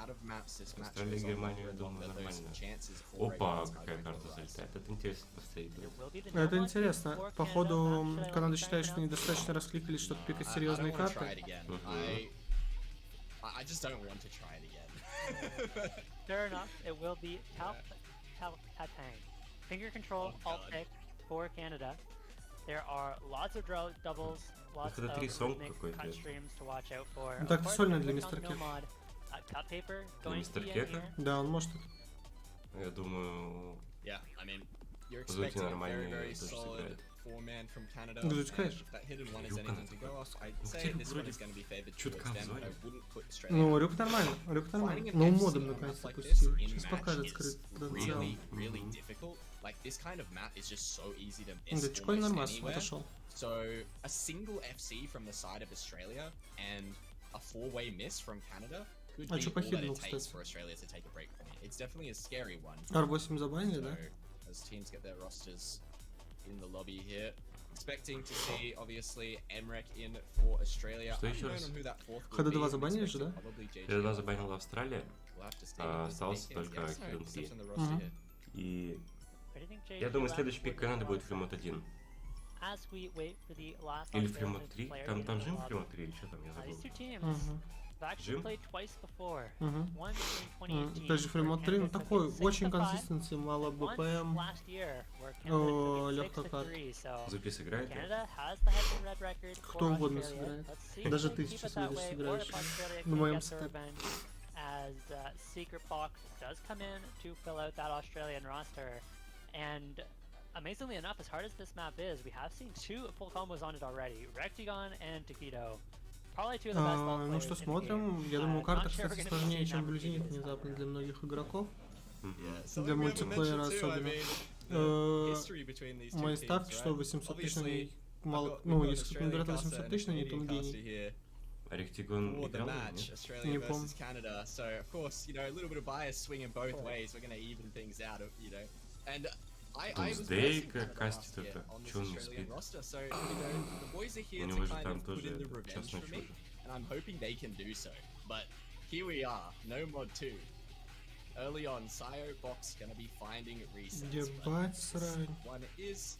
out of map cis match Австралия, goes on Германия, longer я and думаю, longer, those нормально. chances for Опа, regular какая tiebreak карта will rise. залетает. Это интересно посмотреть будет. It will be the Это number one интересно. pick for Походу, Canada. Not sure Канада what считает, что we're недостаточно раскликались, чтобы пикать I серьезные don't want to try карты. it again. Mhm. I just don't want to try it again. Sure enough, it will be Tatang. Finger control Oh, alt God. pick for Canada. there are lots of doubles, lots of Это 3 сон rhythmic какой-то. cut streams to watch out for. Ну Of так course, сольно we're для quick мистера on Кека. Nomad. Cut paper going to мистер be in Кека? here. Да, он может это. Я думаю, Yeah, I mean, you're По сути, expecting a very, нормальный very тоже solid сыграет. four-man from Canada. Ну, And зачекаай. if that hidden one is Рюк anything to go off, I'd Ну, say хотя this one вроде is going to be favored чутка towards в them, but зоне. I wouldn't put Australia. Ну, Рюк нормально, Рюк Finding нормально. an Ну, FC модом on a наконец-то map like this пустил. in Сейчас match покажет is скрытый потенциал. really, really difficult. Like, this kind of map is just so easy to miss Да, Чиколь almost нормально anywhere. отошел. So, a single FC from the side of Australia and a four-way miss from Canada could А be чё all that похибнул, it takes кстати? for Australia to take a break from it. It's definitely a scary one. R8 забанили, So, да? as teams get their rosters in the lobby here, expecting to see, obviously, Emrek in for Australia. Что Unknown еще раз? on who that fourth will ХД2 be, забанили же, expecting да? probably JJ. Когда забанила Австралия, We'll have to stay with this остался big только hands. Hidden Steps 3. on the roster here. И Where do you think я JJ думаю, left следующий for пик this Канады будет last Фримот 1. As we wait for the last Или Australian Фримот 3. player Там to Жим log. Фримот 3 или что там, я These забыл. two teams Мгм. have actually Жим? played тwice before. Мгм. Once in 2018, Даже where Фримот 3, ну Canada took такой, it очень 6-5, консистенции, мало and once БПМ. last year, where О, Canada легко took it как. 6-3, so Зупис играет? Canada has the head-to-red record Кто for угодно Australia. сыграет. Let's see if Даже they ты keep сейчас it that выйдешь way, or сыграешь. if Australia На can моем get the степе. revenge, as Secret Box does come in to fill out that Australian roster. And amazingly enough, as hard as this map is, we have seen two full combos on it already. Rectigon and Taquito. Probably two of the best ball Ну players что, in the смотрим. game. Я думаю, Not карта, sure we're кстати, gonna be сложнее, seeing чем that блюзинит repeated this time внезапно для around. многих игроков. Мгм. Something Для we haven't мультиплеера mentioned too, I особенно. mean, Э, the history between these two Мои teams, ставки, что right? 800 тысяч на Obviously, ней мало. we've Ну, got an если кто-то Australian наберет caster 800 and тысяч на ней, то он Canadian caster гений. here А Ректигон for the играл? match, Нет? Australia Не versus помню. Canada. So of course, you know, a little bit of bias swinging both ways. We're going to even things out, you know. And I was Tuesday racing Canada кастит last year это. on this Чё он не Australian спит? roster. So you know, the boys are У here него to же kind там of put тоже in the это, revenge час for ночи me, уже. and I'm hoping they can do so. But here we are, no mod 2. Early on, Sio Box gonna be finding resets. Ебать This срань. one is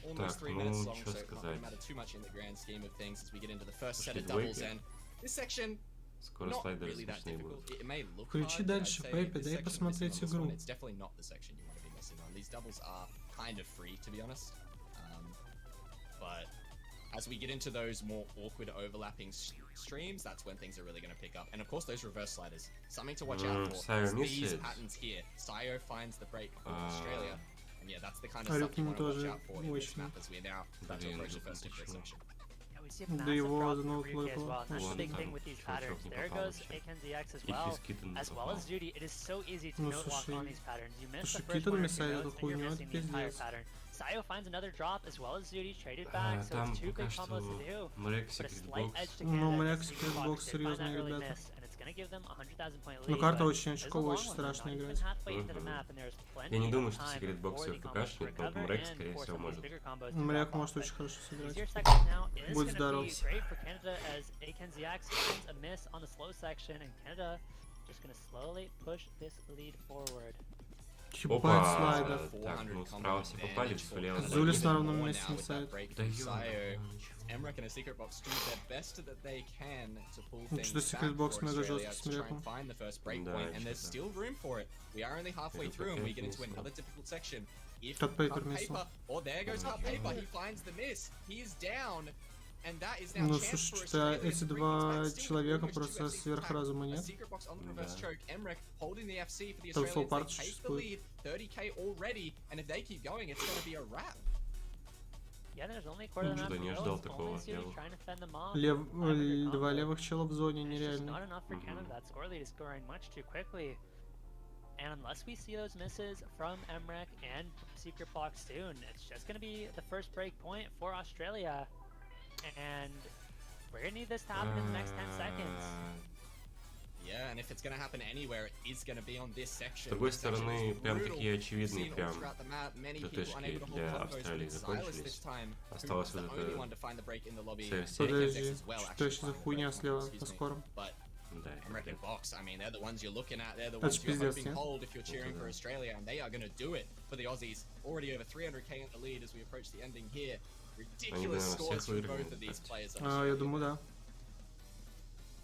almost Так, 3 ну, minutes long, чё so it сказать. can't matter too much in the grand scheme of things as we get into the first set Пошли of doubles. двойки. And this section, Скоро not слайдеры really that смешные difficult. будут. It may look Включи hard, but I'd дальше, say Пепе, this дай section посмотреть missing on this игру. one, it's definitely not the section you want to be missing on. These doubles are kind of free, to be honest. But as we get into those more awkward overlapping streams, that's when things are really going to pick up. And of course, those reverse sliders, something to watch out for. Sio is these misses. patterns here. Sio finds the break for Ah. Australia. And yeah, that's the kind of А stuff you Рюкин want to watch тоже out for in this очень. map as we're now about to Блин, approach the Рюкин first of почему? section. Yeah, we see a Да massive его drop одного from Ryuki as клыка. well. That's the Вон big там thing with these чувачок patterns. не There попал goes вообще. AKNZX as И well. Фискитон не As well попал. as Judy, it is so easy to Ну, note lock слушай, on these patterns. You miss the слушай, first Китон one or two мешает эту notes, and you're хуйню, это missing the entire пиздец. pattern. Sio finds another drop as well as Judy traded back, so Там it's two пока big combos to что do. Мрек But a Секрет slight Бокс. edge to Ну, Canada. Мрек Secret Secret Box Box did find that серьезные early ребята. miss, and it's gonna give them a 100,000 point lead. Но карта but очень this is a очковая, long очень one, страшно not even играть. halfway into the Мгм. map, and there's plenty Я не of думаю, что time Секрет Бокс for ее the combos to ФКшнет, но recover Мрек, and скорее for всего, some of these может. bigger combos to Мряк drop может off. очень хорошо сыграть. Easier section now is Будь going to здоров. be great for Canada as AKNZX finds a miss on the slow section, and Canada just going to slowly push this lead forward. Ебать Опа! слайдер. Так, ну справа все попали, слева Зулис на забили. ровном месте мешает. Да ё-моё. Emrek and a Secret Box do their best that they can to pull Ну, things что-то back Secret Box for мега Australia жесткий с to try Мряком. and find the first Да, breakpoint, and there's что-то. still room for it. We are only halfway Это through, and we get опять into мисс, another да. difficult section. If Cut paper Cut миссил. Paper, oh, there goes Cut Paper, he finds the miss. He is down, and that is now Ну, chance for слушайте, Australia эти to bring два things back. Still человека almost просто 2 FCs сверхразума back. A нет. Secret Box on the Да. reverse choke. Emrek holding the FC for the Там full Australians. part They take the существует. lead, 30k already, and if they keep going, it's going to be a wrap. Yeah, there's only a quarter of the Что-то map не to go. ожидал It's такого, only Judy я вот. trying to fend them off. Лев... Five under Два combo. левых чела в зоне And it's just not нереально. enough for Canada. That score lead is scoring much too quickly. And unless we see those misses from Emrek and Secret Box soon, it's just going to be the first break point for Australia. And we're going to need this to happen in the next 10 seconds. Yeah, and if it's going to happen anywhere, it is going to be on this section. С другой This section стороны, is прям brutal. такие We've очевидные seen all прям throughout the map, many people ТТшки unable to hold для combos, Австралии but Silas this закончились. time, who Осталось was the вот only это one to find the break in the lobby. CRC. Подожди, AKNZX as well, что actually еще за finding the хуйня break point, слева excuse по me. скорам? But Да, Emrek and Box, I mean, they're the ones you're looking at. They're the Это ones ж you're пиздец, hoping нет? hold if you're cheering for Australia, and they are going to do it for the Aussies. Already over 300k in the lead as we approach the ending here. Ridiculous наверное, scores всех from выиграли, both of these так. players. Я думаю, да.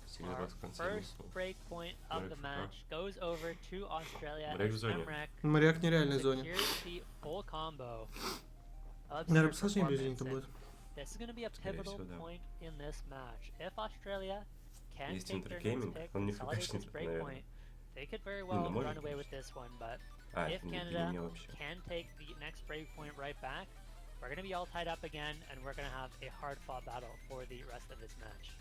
Секрет Our Бокс в конце first миссил. break point of the Break, match goes over to Australia Break as в зоне. Emrek Мряк в нереальной зоне. secures the full combo. Наверное, посложнее ближний-то будет. This is going to be a pivotal point in this match. If Australia can Есть take their next интергейминг, pick, он не consolidate this фигачит, break наверное. point, they could very well может, run away with конечно. this one. But if не Canada имел вообще. can take the next break point right back, we're going to be all tied up again, and we're going to have a hard-fought battle for the rest of this match.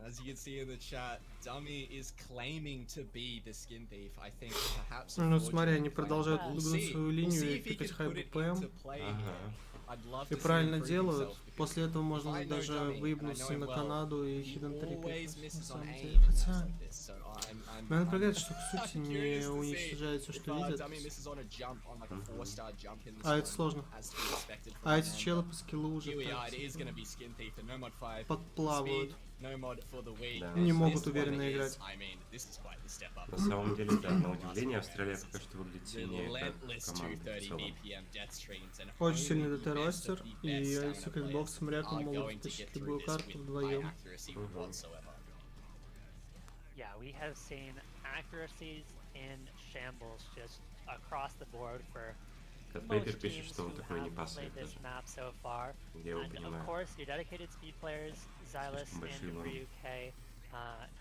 As you can see in the chat, Dummy is claiming to be the skin thief. I think perhaps. Ну, смотри, они unfortunately, продолжают we'll гнуть see. свою We'll линию see и if he пикать can хай put it БПМ. into play here. I'd love И to see him правильно prove делают. himself, because После этого if можно I know даже Dummy, and I выебнуться know him на well, Канаду и he Хидden 3 always пикать, на misses on самом aim деле. in games Хотя... like this, so I'm Меня напрягает, что по сути I'm не curious to see уничтожает все, if, что видят. Dummy misses on a jump, on like a 4-star jump in this А это one, сложно. as to be expected from А a эти man, челы but по скиллу уже here we так, are, it is типа, going to be skin thief and no mod 5. подплавают. No mod for the week. Да. Не могут This one уверенно is, играть. I mean, this is quite the step up. На самом деле, да, на удивление, Австралия пока что выглядит сильнее как Relentless команда в 230 целом. BPM death streams and Очень only сильный the ДТ best of ростер, the и best stamina Secret players Box с Мряком are могут going to втащить get любую through this карту with high вдвоем. accuracy whatsoever. Yeah, we have seen accuracies in shambles just across the board for Катпейпер most пишет, teams что он who такой не have пасает played this даже. map so far. Я его And of понимаю. course, your dedicated speed players, Xylus большие and ворота. Ryuk,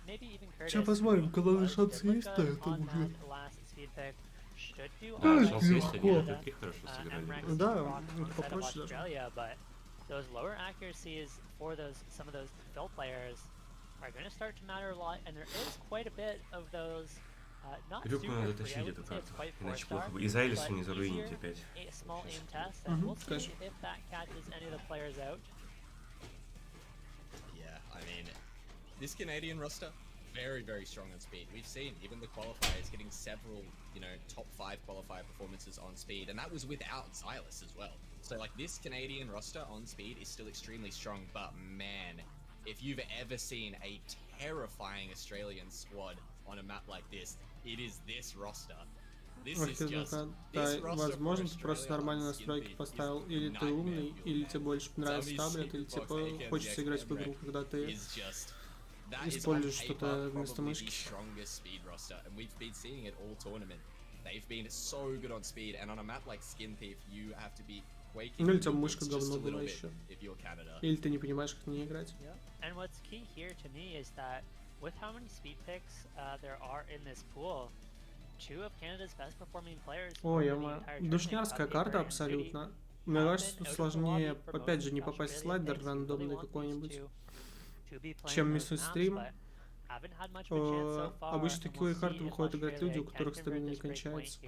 maybe even Curtis. Сейчас посмотрим, когда who шансы did look есть, good да, это on уже. that last speed pick, should do Да, alright шансы есть, for они легко. на Canada. Т3 хорошо сыграли. MREX Да, rock это alongside of попроще даже. Australia, but those lower accuracies for some of those fill players are going to start to matter a lot, and there is quite a bit of those not Рюку super надо free. I тащить эту wouldn't say it's карту, quite иначе 4-star, плохо будет. И Зайлису but не заруинить easier, опять. a small aim test, Мгм, and we'll see конечно. if that catches any of the players out. Yeah, I mean, this Canadian roster, very, very strong on speed. We've seen even the qualifiers getting several, top 5 qualifier performances on speed, and that was without Xylus as well. So, like, this Canadian roster on speed is still extremely strong, but man, if you've ever seen a terrifying Australian squad on a map like this, it is this roster. This is just... Да, this roster возможно, for ты просто Australia нормальные on настройки Skin поставил, is или ты умный, nightmare или fuel, тебе больше понравился Dummy таблет, или Secret тебе Box, AKM, хочется играть в игру, Rec когда ты is just... That is on используешь что-то paper вместо probably the мышки. strongest speed roster, and we've been seeing it all tournament. They've been so good on speed, and on a map like Skin Thief, you have to be quaking Ну или у тебя your мышка boots just говно a little была bit еще. if you're Canada. Или ты не понимаешь, как не играть. And what's key here to me is that with how many speed picks there are in this pool, two of Canada's best performing players. Ой, душнярская карта абсолютно. Мне кажется, тут сложнее, опять же, не попасть в слайдер рандомный какой-нибудь, чем миссу стрим. Обычно такие карты выходят играть люди, у которых стамина не кончается.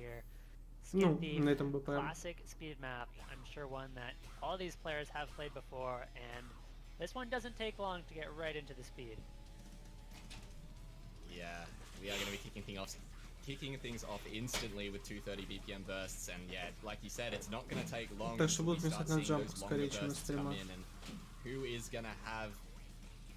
Ну, на этом БПМ. Classic speed map. I'm sure one that all these players have played before, and this one doesn't take long to get right into the speed. Yeah, we are going to be kicking things off instantly with 230 BPM bursts, and yeah, like you said, it's not going to take long Так что until we будут start писать на seeing джампах those longer скорее, чем на bursts come стримах. in, and who is going to have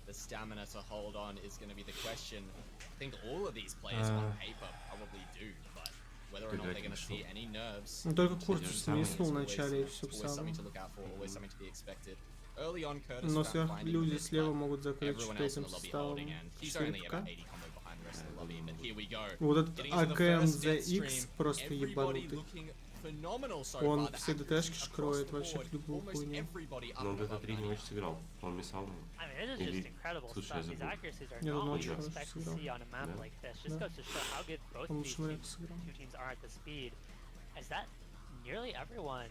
the stamina to hold on is going to be the question. I think all of these players on paper probably do, but whether or not they're going to see any nerves. Ну, только Куртус is смеснул в always начале и все something самое. to look out for, always something to be expected. Early on, Curtis Но found сверху finding люди this, слева but могут закрыть everyone else in этим the lobby составом holding, and he's only 4ФК. about 80 combo behind the rest of the lobby, but here we go. Вот этот Getting into the АКМ first death ZX stream, просто everybody ебанутый. looking phenomenal so Он far. The все accuracy ДТшки across шкроет the вообще board, в любую almost хуйню. everybody up Но above Dota 3 не 90. очень сыграл. Он миссал. I mean, it is just incredible Слушай, stuff. я These забыл. accuracies are Я not думал, what очень you хорошо expect to сыграл. see on a map Да. like this. Just Да. goes to show how good both Он these лучше Мряка сыграл. two teams are at the speed. Is that nearly everyone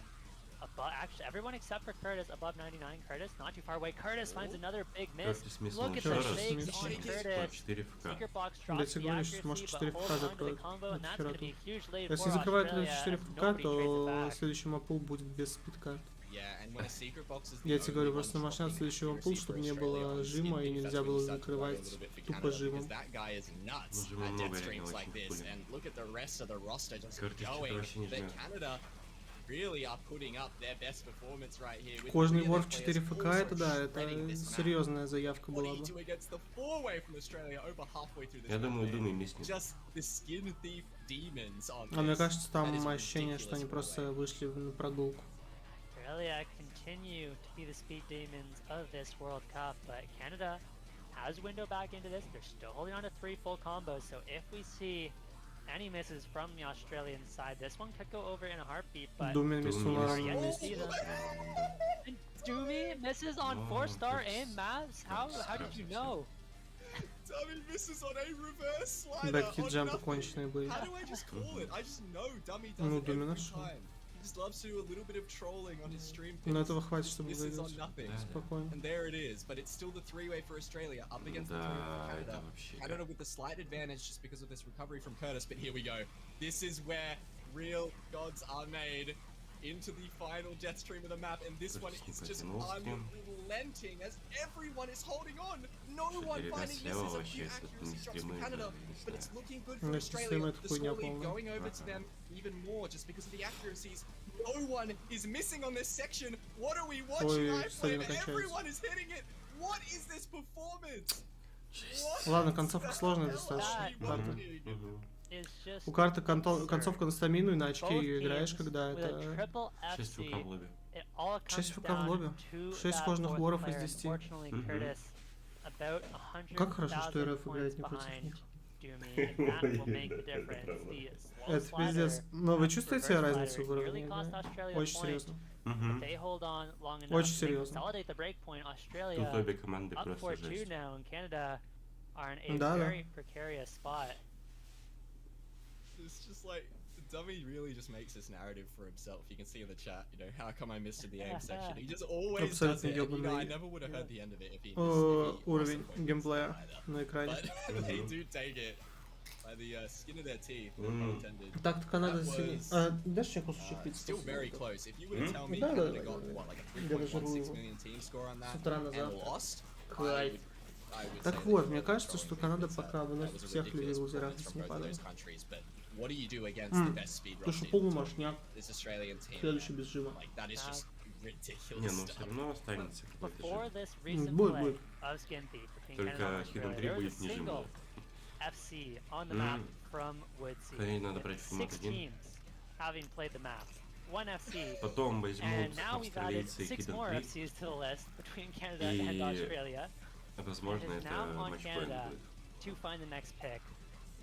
above, actually everyone except for Curtis above 99. Curtis not too far away. Curtis finds another big miss. Куртис миссал Look at еще the раз. shakes on Миссал. Curtis. 4ФК. Secret box Да, drops тебе the говорю, что accuracy, может but 4 hold ФК on to the закроет. combo, and that's Вчера going to be a huge lead Если for закрывают Australia эти 4 as ФК, nobody trades it то back. следующий мапул будет без спидкарт. Yeah, and when a secret box is the Я тебе говорю, only one просто машина dropping следующий мапул, accuracy чтобы for не Australia было on жима и Skin Thief, нельзя that's when было you start to worry a закрывать little bit for тупо Canada, жимом. because that guy is nuts Ну, жима at много death реально streams очень like this, хули. and look at the rest of the roster just Куртис что-то going. вообще не That жмет. Canada really are putting up their best performance right here. With Кожный three of вор their в 4 players ФК, also это да, shredding это this map. серьезная заявка была бы. 42 against the four-way from Australia over halfway through this Я думаю, map. Думай миснет. Just the Skin Thief demons on А мне this. кажется, That is там ощущение, что они ridiculous просто four-way. вышли на прогулку. Australia continue to be the speed demons of this World Cup, but Canada has window back into this. They're still holding on to 3 full combos, so if we see any misses from the Australian side. This one could go over in a heartbeat, but Думаю, миссу we're на yet to месте. see them. And Doomy misses on 4-star aim, Mavs. How did you know? Dummy misses on a reverse slider. Бэкхит on джампы nothing. конченые были. How do I just call it? I just know Dummy does Ну, it Dummy every нашел. time. He just loves to do a little bit of trolling on his stream. Но этого хватит, чтобы Misses on выиграть. nothing. Спокойно. And there it is, but it's still the three-way for Australia up against the three-way for Да, это Canada. вообще. Canada with the slight advantage just because of this recovery from Curtis, but here we go. This is where real gods are made into the final jet stream of the map, and this one is just unrelenting as everyone is holding on. No one finding misses, a few accuracy drops for Canada, but it's looking good for Australia. The score lead going over to them even more just because of the accuracies. No one is missing on this section. What are we watching? Ой, iPlay, кстати, everyone is hitting it. What is this performance? What Ладно, the концовка hell сложная are достаточно. we Карта. watching? Is just У карты absurd. концовка на стамину и на очки Both ее играешь, teams когда with a это... triple 6 ВК FC. в лобби. It all comes 6 ВК в лобби. down to 6 that сложных fourth воров из player. 10. Unfortunately, Curtis about 100,000 Как хорошо, что РФ points играет не против behind них. Doomy, and that will make the difference. The slow Это пиздец. slider, Но вы that чувствуете reverse разницу slider в уровне? nearly cost Да? Australia a Очень point. серьезно. If they hold on long enough, Очень they серьезно. consolidate the break point. Тут Australia обе команды up просто 4-2 жесть. now, and Canada are in a Да, да. very precarious spot. It's just like Dummy really just makes this narrative for himself. You can see in the chat, you know, how come I missed in the aim section? He just always does Абсолютно it. And, you know, I ёбаный never would have heard the end of it if he уровень wasn't геймплея either. на экране. But they do take it by the skin of their teeth. Intended. Так-то Канада That сильно... was, Дашь мне кусочек пиццы? Still very close. If you were to tell me Да, да, Canada да, got да. what, like a Я дожру 3.16 его. million team score on that С утра на and завтрак. lost, Кайф. I would Так say вот, that мне they were кажется, что throwing Канада favorites пока that выносит was a всех ridiculous людей лузеров, performance если from не both of падает. those countries, but what do you do against the best speedrun Потому что team? полумашняк, This Australian team, следующий без жима. like that is just Не, ridiculous ну все stuff. равно останется какой-то Before же. this recent Будет, play будет. of Skin Thief between Только Canada and Hidden Australia, 3 there was a будет ниже single было. FC on the map from Woodsy. Скорее надо брать формат 6 1. teams having played the map. 1 FC. Потом возьмут And now we've added австралийцы и 6 Hidden more 3. FCs to the list between Canada И, and Australia. Возможно, It is это now on матчпоинт Canada будет. to find the next pick.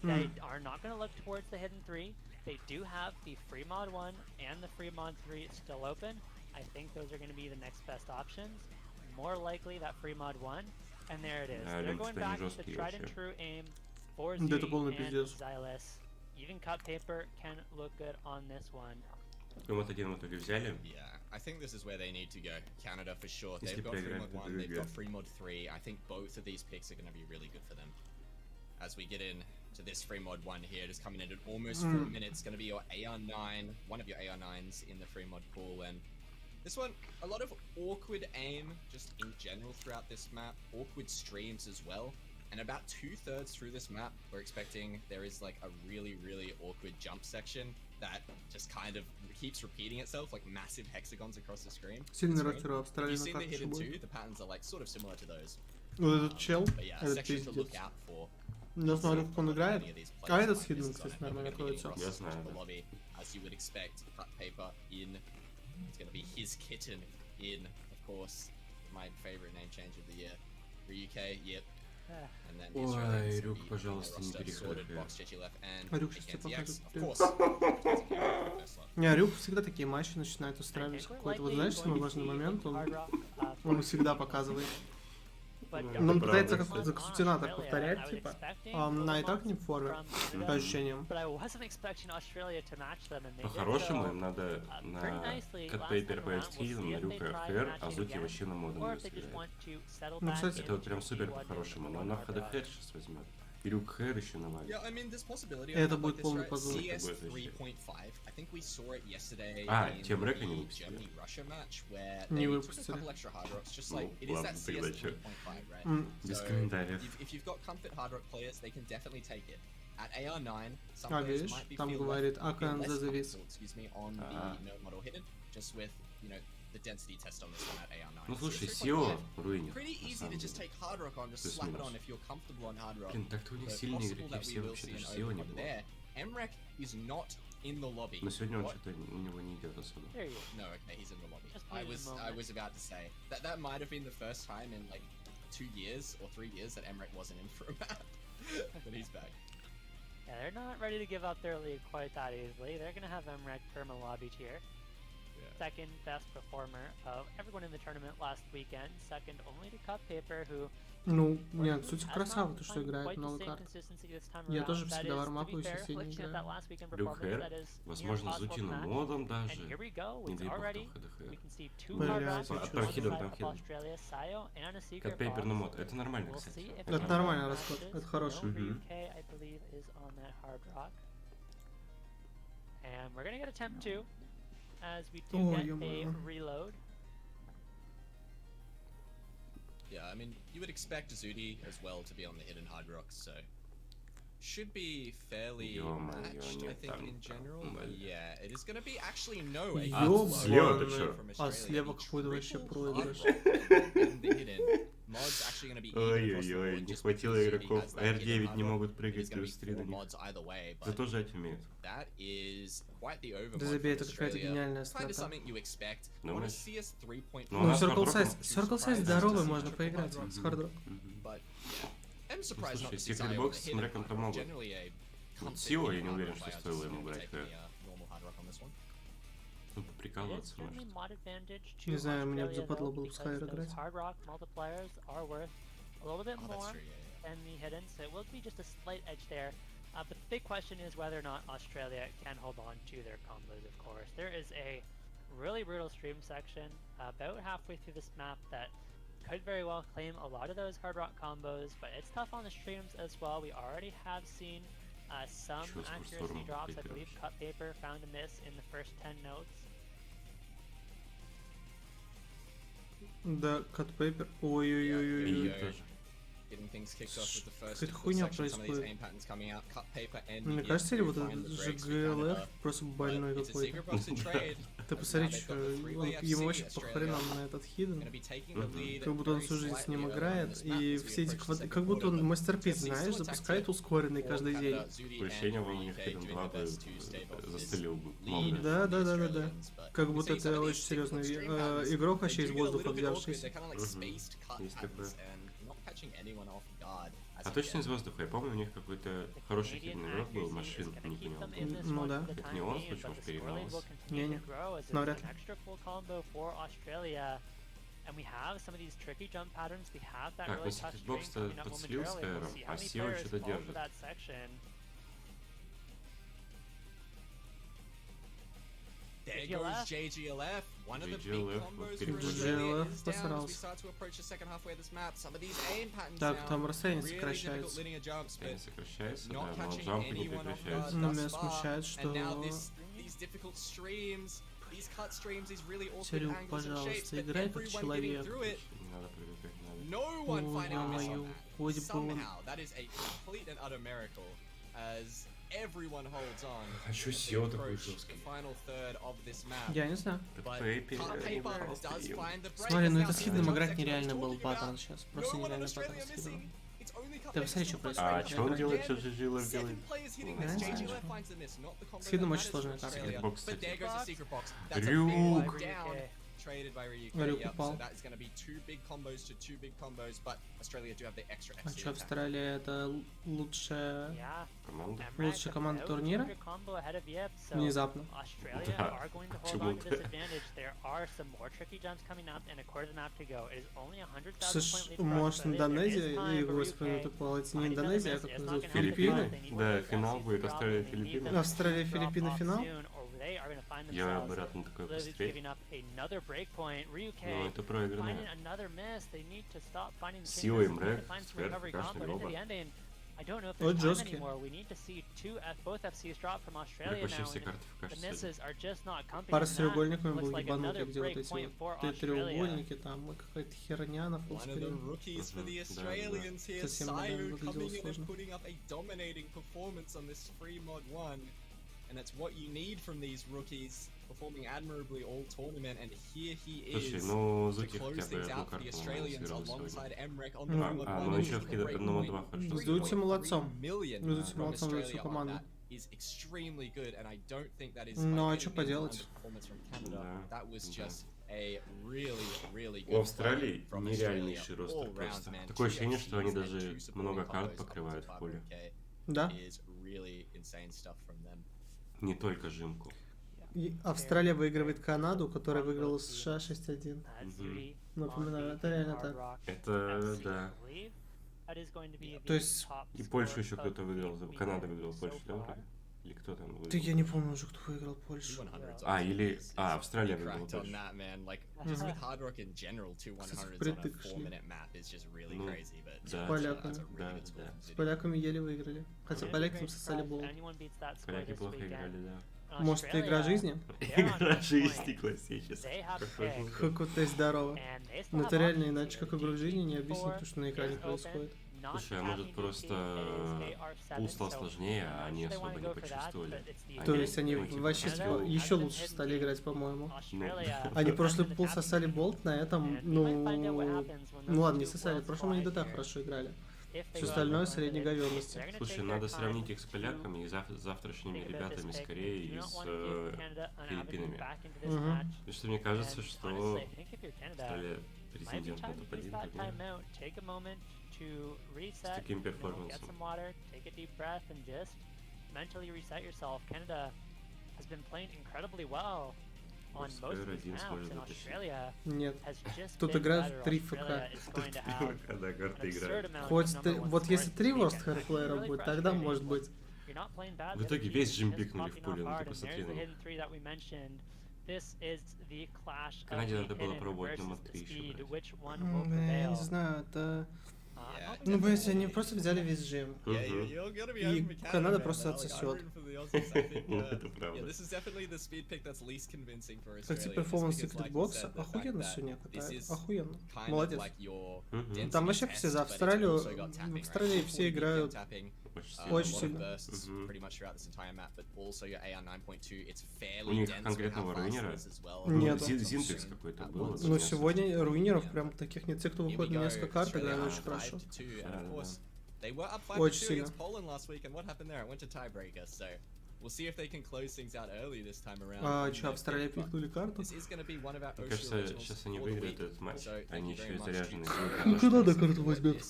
They are not going to look towards the Hidden 3. They do have the Free Mod 1 and the Free Mod 3 still open. I think those are going to be the next best options. More likely that Free Mod 1. And there it is. Да, They're Олимп, going кстати, back to the жесткий tried and вообще. true aim. 4 Да это полный and пиздец. Xylus. Even cut paper can look good on this one. Вот один в итоге взяли. Yeah, I think this is where they need to go. Canada for sure. Если They've got Free проиграть, Mod то 1, they've got проиграть. Free Mod 3. I think both of these picks are going to be really good for them. As we get in to this Free Mod 1 here, just coming in at almost 4 minutes, going to be your AR9, one of your AR9s in the Free Mod pool. And this one, a lot of awkward aim just in general throughout this map, awkward streams as well. And about 2/3 through this map, we're expecting there is like a really, really awkward jump section that just kind of keeps repeating itself, like massive hexagons across the screen. Сильный ротер у If Австралии you've на seen the карте hidden будет. 2, the patterns are like sort of similar to those. Вот этот чел, But yeah, a этот section to look пиздец. out for. Я смотрю, как он играет. Any of these А players этот с like Хидden, this is кстати, on it. нормально They're gonna be крутится. getting Я across знаю, the да. lobby, as you would expect. Cut paper in. It's going to be his kitten in, of course. My favorite name change of the year. UK, yep. And then the Ой, Australians Рюк, will be пожалуйста, не roster sorted, переходи. box JG left, and А Рюк сейчас тебе AKNTX, покажет. of course. First slot. Не, Рюк всегда такие матчи начинает I устраивать think we're какой-то, вот likely знаешь, going самый to важный see момент, Hard он Rock, он всегда показывает. but Ну, Он это пытается правда, как-то кстати. Заксутина так повторять, типа, на и так не в форме, по ощущениям. But I wasn't expecting Australia to match them, and they did По-хорошему so, им надо на pretty nicely Cut last Paper time around. PS3, We'll see на if they Рюка try ХР, matching а Зуки again, вообще на or модом if they just сыграет. want to settle Ну, back кстати, Это вот прям into супер what по-хорошему, is но on она Hard ХДХ Rock. сейчас возьмет. И Рюк ХР еще навалит. Yeah, I mean, there's possibility. Это of будет like this, полный right? позор. CS Это будет вообще. 3.5. I think we saw it yesterday А, in тем рэка не the выпустили. Germany-Russia match, where Не they took a выпустили. couple extra hard rocks, just Ну, like it is ладно, that тогда CS чё? 3.5, right? Без So, комментариев. if you've got comfort hard rock players, they can definitely take it. At AR9, some А, players видишь, might be там feel говорит, less АКНЗ завис. comfortable, excuse me, on А. the node model hidden, just with, you know, the density test on this one at AR9. Ну слушай, CS SEO 3.5, руинит. pretty на easy самом to just деле. take hard rock on, just Плюс slap it минус. on if you're comfortable on hard rock. Блин, так-то у них But сильные possible игроки, that we все will вообще see даже an SEO не open было. there. Emrek is not in the lobby. Но сегодня он What? что-то у него не идет особо. There you go. No, okay, he's in the lobby. Just I wait a was moment. about to say that might have been the first time in like 2 years or 3 years that Emrek wasn't in for a map, but he's back. Yeah, they're not ready to give up their lead quite that easily. They're going to have MREC perma lobbied here. Second best performer of everyone in the tournament last weekend. Second only to Cut Paper, who... Ну, нет, сути красава, то, что играет новый карт. Я тоже всегда вармапаюсь и сильно играю. Люкхэр, возможно, Зутину модом даже. Не дай бог там ХДХ. Блядь, Там хиден, там хиден. Катпейпер на мод, это нормально, кстати. Это нормальный расход, это хороший. And we're gonna get attempt 2 as we do get a reload. Yeah, I mean, you would expect Zudi as well to be on the hidden hard rocks, so should be fairly matched, I think, in general. Yeah, it is gonna be actually no. Слева ты чё? А слева какой-то вообще проигрыш. Ой-ой-ой, не хватило игроков. R9 не могут прыгать плюс 3 на них. Зато жать умеют. Да забей, это какая-то гениальная страта. Ну, Circle Size здоровый, можно поиграть с хардрок. Слушай, Secret Box с Мреком там могут. Вот Сио, я не уверен, что стоило ему брать. Ну, поприкалываться может. Не знаю, мне бы западло было с Хайр играть. But the big question is whether or not Australia can hold on to their combos, of course. There is a really brutal stream section about halfway through this map that could very well claim a lot of those hard rock combos, but it's tough on the streams as well. We already have seen some accuracy drops. I believe Cut Paper found a miss in the first 10 notes. Да, Cut Paper. Ой-ой-ой-ой. Какая-то хуйня происходит. Мне кажется, или вот этот ЖГЛФ просто больной какой-то. Ты посмотри, что ему вообще похренам на этот хиден. Как будто он всю жизнь с ним играет. И все эти как будто он мастерпис, знаешь, запускает ускоренный каждый день. Ощущение, он у них хиден 2 бы застрелил бы. Да. Как будто это очень серьезный игрок, вообще из воздуха взявшийся. Есть такое. А точно из воздуха? Я помню, у них какой-то хороший хиден игрок был, машин, не понял. Ну да. Это не он, почему перегнался? Не-не, навряд ли. Так, ну Секретбокс-то подслил с Хайром, а Сио что-то держит. There goes JGLF, one of the big combos for JGLF Australia is down as we start to approach the second halfway of this map. Some of these aim patterns Так, там now, расстояние really сокращается. difficult linear jumps, but Сокращается, да, not но catching джампы не anyone off прекращаются. guard Но меня thus far. смущает, что... And now these difficult streams, these cut streams, these really awkward Серег, angles and shapes, пожалуйста, but играй как everyone getting человек. through it. Не надо привыкать, надо. No one finding a miss on Ой, that. Somehow, that is a complete and utter miracle as everyone holds on. А чё Сио такой жесткий? Я не знаю. Смотри, Смотри, ну это с хидом играть нереально был паттерн сейчас. Просто нереальный паттерн с хидом. Ты посмотри, что происходит. А что он делает, что GGLF делает? С хидом очень сложная карта. Секретбокс, кстати. Рюк! Рюк упал. А что, Австралия это лучшая команда турнира? Внезапно. Да, почему-то. Слушай, может, Индонезия его вспомнит упала? Это не Индонезия, а как называют? Филиппины? Да, финал будет Австралия-Филиппины. Австралия-Филиппины финал? Я бы рад на такое посмотреть. Но это проигранное. Сио и Мрек, Сфер, прекрасные оба. Вот жесткие. Мрек вообще все карты в качестве. Пара с треугольниками был ебанутый, где вот эти вот треугольники, там и какая-то херня на фуллскрине. Совсем выглядело сложно. And that's what you need from these rookies, performing admirably all tournament, and here he is to close things out for the Australians alongside MREC on the Mod 1. Сдуйте молодцом. Сдуйте молодцом за всю команду. Ну а что поделать? У Австралии нереальнейший ростер просто. Такое ощущение, что они даже много карт покрывают в поле. Да. is really insane stuff from them. Не только жимку. И Австралия выигрывает Канаду, которая выиграла США 6-1. Напоминаю, это реально так. Это да. То есть... И Польшу еще кто-то выиграл. Канада выиграла Польшу, да, вроде? Или кто там выиграл? Ты, я не помню уже, кто выиграл Польшу. Австралия выиграла Correct on Польшу. that, man. Like, just with Hard Rock in general, 2 100s on a 4-minute map is just really Ну, crazy, but да, поляками. that's a really Да, good score да. from С Zudi. поляками еле выиграли. Хотя поляки там сосали бол. Поляки плохо играли, да. Может, это игра жизни? Игра жизни классическая. Как ты здорово. Но это реально иначе, как игру жизни, не объяснить, потому что на экране происходит. Слушай, а может просто пул стал сложнее, а они особо не почувствовали. То есть они ну, типа, вообще хотели. еще лучше стали играть, по-моему. Ну, Они прошлый пул сосали болт, на этом, ну ладно, не сосали, в прошлом они до так хорошо играли. Все остальное средней говёрности. Слушай, надо сравнить их с поляками и завтрашними ребятами с Кореей и с Филиппинами. Потому что мне кажется, что Австралия претендент на топ-1 с таким перформансом. Пускай один сможет затащить. Нет. Тут играют 3 ФК. Когда карта играет. Хоть ты, вот если 3 Worst Hair плеера будет, тогда может быть. В итоге весь джим пикнули в пуле, ну ты посмотри на них. Канаде надо было пробовать на мод 3 еще брать. Я не знаю, это... Ну, блядь, они просто взяли весь джим. И Канада просто отсосет. Ну, это правда. Кстати, перформанс Secret Box охуенно сегодня катает. Охуенно. Молодец. Там вообще все за Австралию. В Австралии все играют очень сильно. У них конкретного руинера? Нет. Зинтекс какой-то был. Но сегодня руинеров прям таких нет. Те, кто выходит на несколько карт, играют очень хорошо. Очень сильно. А что, Австралия пикнули карту? Мне кажется, сейчас они выиграют этот матч. Они еще и заряжены. Ну, Канада карту возьмет.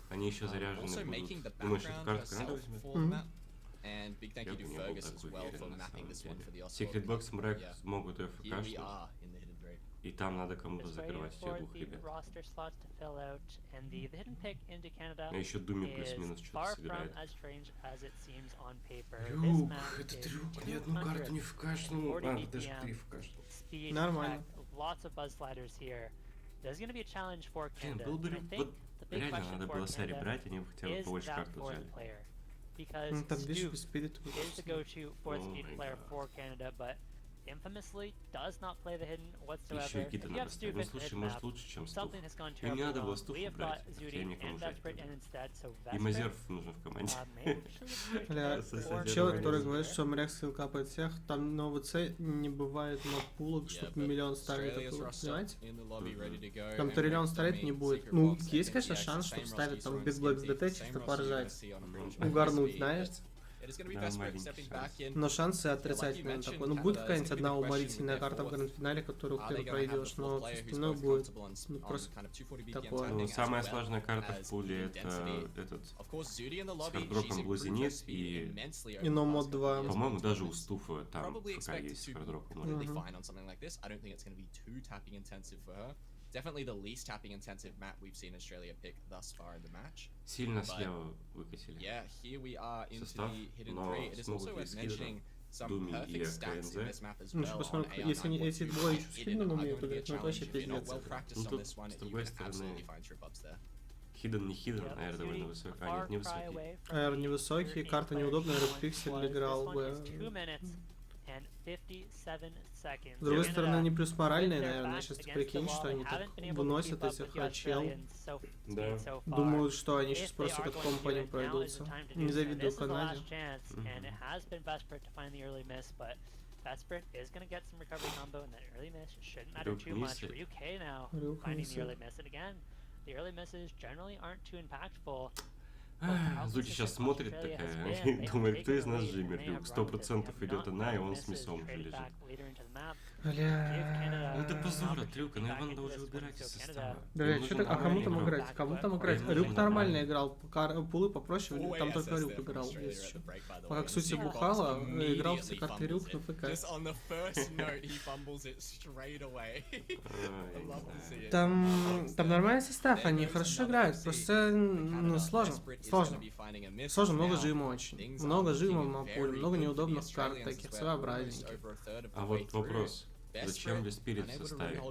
Они еще заряжены будут. Думаешь, эту карту Канада возьмет? And big thank Я you бы to не был Fergus as такой well уверен, for на mapping самом this one for the деле. Oscar. Secret Box мрак могут Here ФК, we are in the hidden three. и там надо кому-то закрывать всех двух ребят. А еще Думи плюс-минус что-то сыграет. Люк, это трюк, ни одну карту не вкашнул. Ладно, даже 3 вкашнул. Нормально. Блин, был бы вот реально надо было Сари брать, они бы хотя бы побольше карт взяли. Ну, там видишь, без спирита. Еще и Гида надо ставить. Ну слушай, может лучше, чем Стуф. Им не надо было Стуфа брать, хотя им некому жать. И Мазеров нужен в команде. Бля, человек, который говорит, что Мряк скилл капает всех, там на OWC не бывает на пулах, чтобы миллион ставить такого, понимаете? Там триллион ставить не будет. Ну, есть, конечно, шанс, что ставят там Big Black с ДТ, чисто поржать. Угорнуть, знаешь? Но шансы отрицательные такой. Ну, будет какая-нибудь одна уморительная карта в гранд-финале, которую ты пройдешь, но все остальное будет ну, просто такое. Ну, самая сложная карта в пуле это этот с хардропом Блузинит и No Mod 2. по-моему, даже у Стуфа там ФК есть с хардропом. Definitely the least tapping intensive map we've seen Australia pick thus far in the match. Сильно слева выкосили. Yeah, here we are into Состав, the hidden но three. It is also смогут ли worth с mentioning Гидом, some Думи и perfect stats in this КНЗ? map as Ну, well что on посмотрим, если они эти двое еще сильно умеют играть, ну это вообще пиздец. well practiced Ну, on тут, this one, с you другой can стороны, absolutely find trip ups there. Хидden не хидden, наверное, довольно высокий. А, нет, не высокий. Р невысокий, карта неудобная, Red играл бы. С другой стороны, они плюс моральные, наверное, сейчас ты прикинь, что они так выносят этих чел. Да. Думают, что они сейчас просто как комп по ним пройдутся. Не завидую Канаде. Зуки сейчас смотрит такая, и думает, кто из нас жимер? Рюк 100% идет она, и он с мясом уже лежит. Бля. Ну это позор от Рюка, но его надо уже убирать из состава. Бля, что так, а кому там играть? Кому там играть? Рюк нормально играл, пулы попроще, там только Рюк играл, если что. Пока, кстати, бухала, играл все карты Рюк на ФК. Там нормальный состав, они хорошо играют, просто, ну, сложно. Сложно, много жима очень. Много жима на поле, много неудобных карт, таких своеобразненьких. А вот вопрос. Зачем ли Спирит в составе?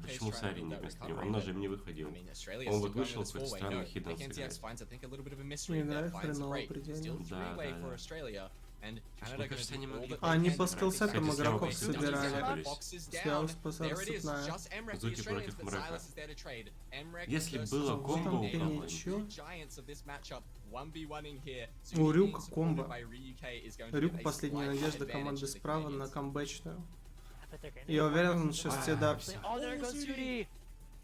Почему Сари не вместо него? Он на жим не выходил. Он вот вышел, какой-то странный хидden сыграет. Мне нравится хреново предельно. Да. Мне кажется, они могли... Они по скиллсетам игроков собирали. Связь рассыпная. Зуки против Мрака. Если было комбо у кого-нибудь... У Рюка комбо. Рюк последняя надежда команды справа на камбэчную. Я уверен, он сейчас тебе даст.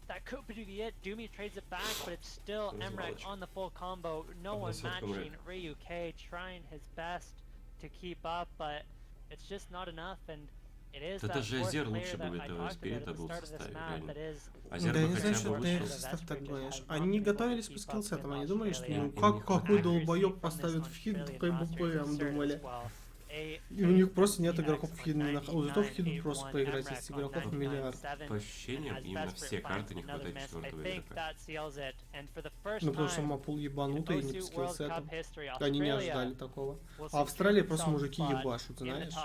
That could be it. Doomy trades it back, but it's still Emrek on the full combo. No one matching. Ryuk trying his best to keep up, but it's just not enough. And it is that fourth player that I talked about at the start of this map that is... Да я не знаю, что ты состав так гонишь. Они готовились по скиллсетам, они думали, что ну какой долбоёб поставит в хит КБПМ, думали. И у них просто нет игроков в хидden, зато в хидden просто поиграть, есть игроков миллиард. По ощущениям, им на все карты не хватает 4-го игрока. Ну потому что мапул ебанутый и не по скиллсетам. Они не ожидали такого. А Австралия просто мужики ебашут, знаешь.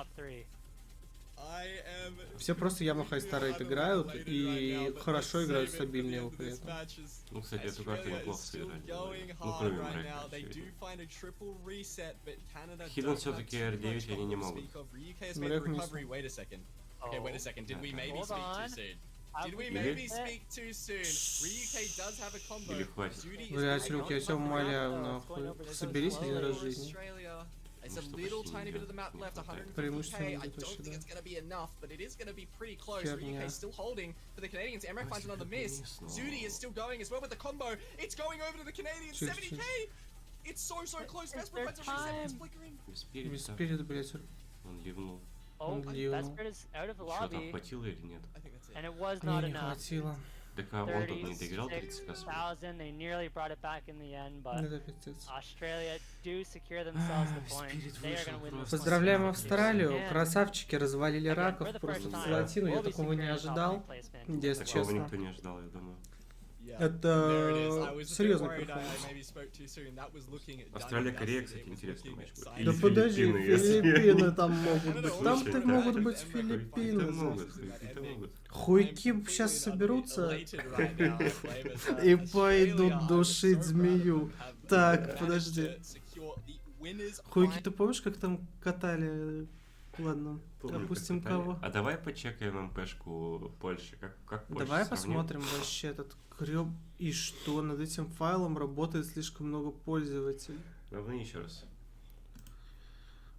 Все просто Ямаха и Старрейт играют и хорошо играют, стабильно его при этом. Ну, кстати, эту карту неплохо сыграли. Ну, кроме Мрака, Хидden все-таки R9 они не могут. Мрак не Или хватит. Блять, Рюк, я тебя умоляю, нахуй. Соберись один раз в жизни. It's a little tiny bit of the map left, 150k. I don't think it's going to be enough, but it is going to be pretty close. UK still holding for the Canadians. Emrek finds another miss. Zudi is still going as well with the combo. It's going over to the Canadians. 70k. It's so close. Vesper finds a reset. It's flickering. Без спирит, блять. Он ливнул. Oh, Vesper is out of the Что там, lobby. хватило или нет? And it was not Не enough. хватило. Так а он тут не доиграл 30 космов. They nearly brought it back in the end, but Это пиздец. Australia do secure themselves the point. They are going to win this. Поздравляем Австралию, красавчики, развалили раков, просто в золотину, я такого не ожидал, если Такого честно. никто не ожидал, я думаю. Это серьезный перформанс. Австралия-Корея, кстати, интересный матч будет. Да подожди, Филиппины там могут быть. Там-то могут быть Это Филиппины. могут. Хуйки сейчас соберутся и пойдут душить змею. Так, подожди. Хуйки, ты помнишь, как там катали? Ладно, допустим, кого? А давай почекаем МПшку Польши. Как Польша Давай сравнит? посмотрим вообще этот крёб и что над этим файлом работает слишком много пользователей. Равны еще раз.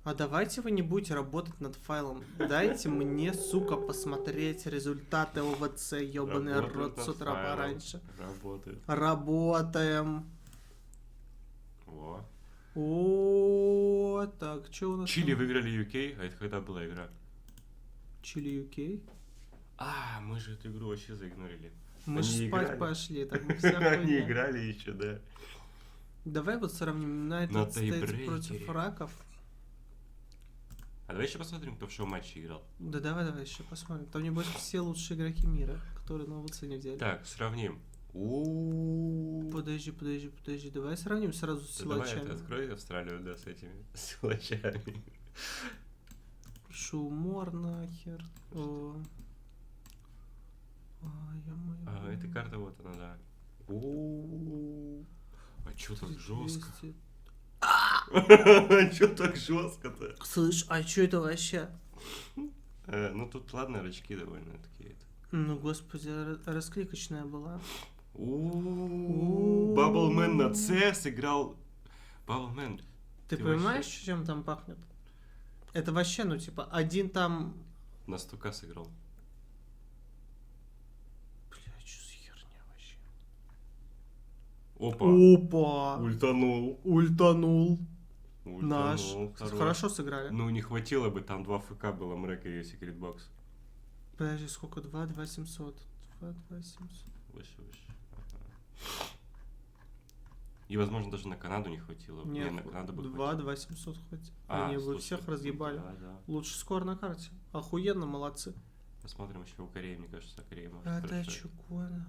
А давайте вы не будете работать над файлом. Дайте мне, сука, посмотреть результаты ОВЦ, ёбаный рот, с утра пораньше. Работает. Работаем. Во. О, так, что у нас? Чили выиграли UK, а это когда была игра? Чили UK? А, мы же эту игру вообще заигнорили. Мы же спать пошли, так мы вся Они хуйня. играли еще, да. Давай вот сравним на этот стейт против раков. А давай еще посмотрим, кто в шоу-матче играл. Да давай еще посмотрим. Там небось все лучшие игроки мира, которые на ОВЦ не взяли. Так, сравним. Подожди, давай сравним сразу с силачами. Давай открой Австралию, да, с этими силачами. Шумор нахер. А, эта карта вот она, да. А чё так жестко? А чё так жестко-то? Слышь, а чё это вообще? Ну тут ладно, рычаги довольно такие. Ну господи, раскликочная была. Баблмен на С сыграл. Баблмен. Ты понимаешь, чем там пахнет? Это вообще, ну типа, один там... На 100к сыграл. Бля, что за херня вообще? Опа. Опа. Ультанул. Ультанул. Наш. Хорош. Хорошо сыграли. Ну, не хватило бы, там 2 ФК было, Мрэк и секретбокс. Подожди, сколько? 2-700. 2-700. Выше. Ага. И, возможно, даже на Канаду не хватило. Нет, на Канаду бы 2-700 хватит. Они бы слушай, всех разъебали. Да. Лучший скор на карте. Охуенно, молодцы. Посмотрим еще у Кореи, мне кажется, Корея может Это хорошо. чё, Кона?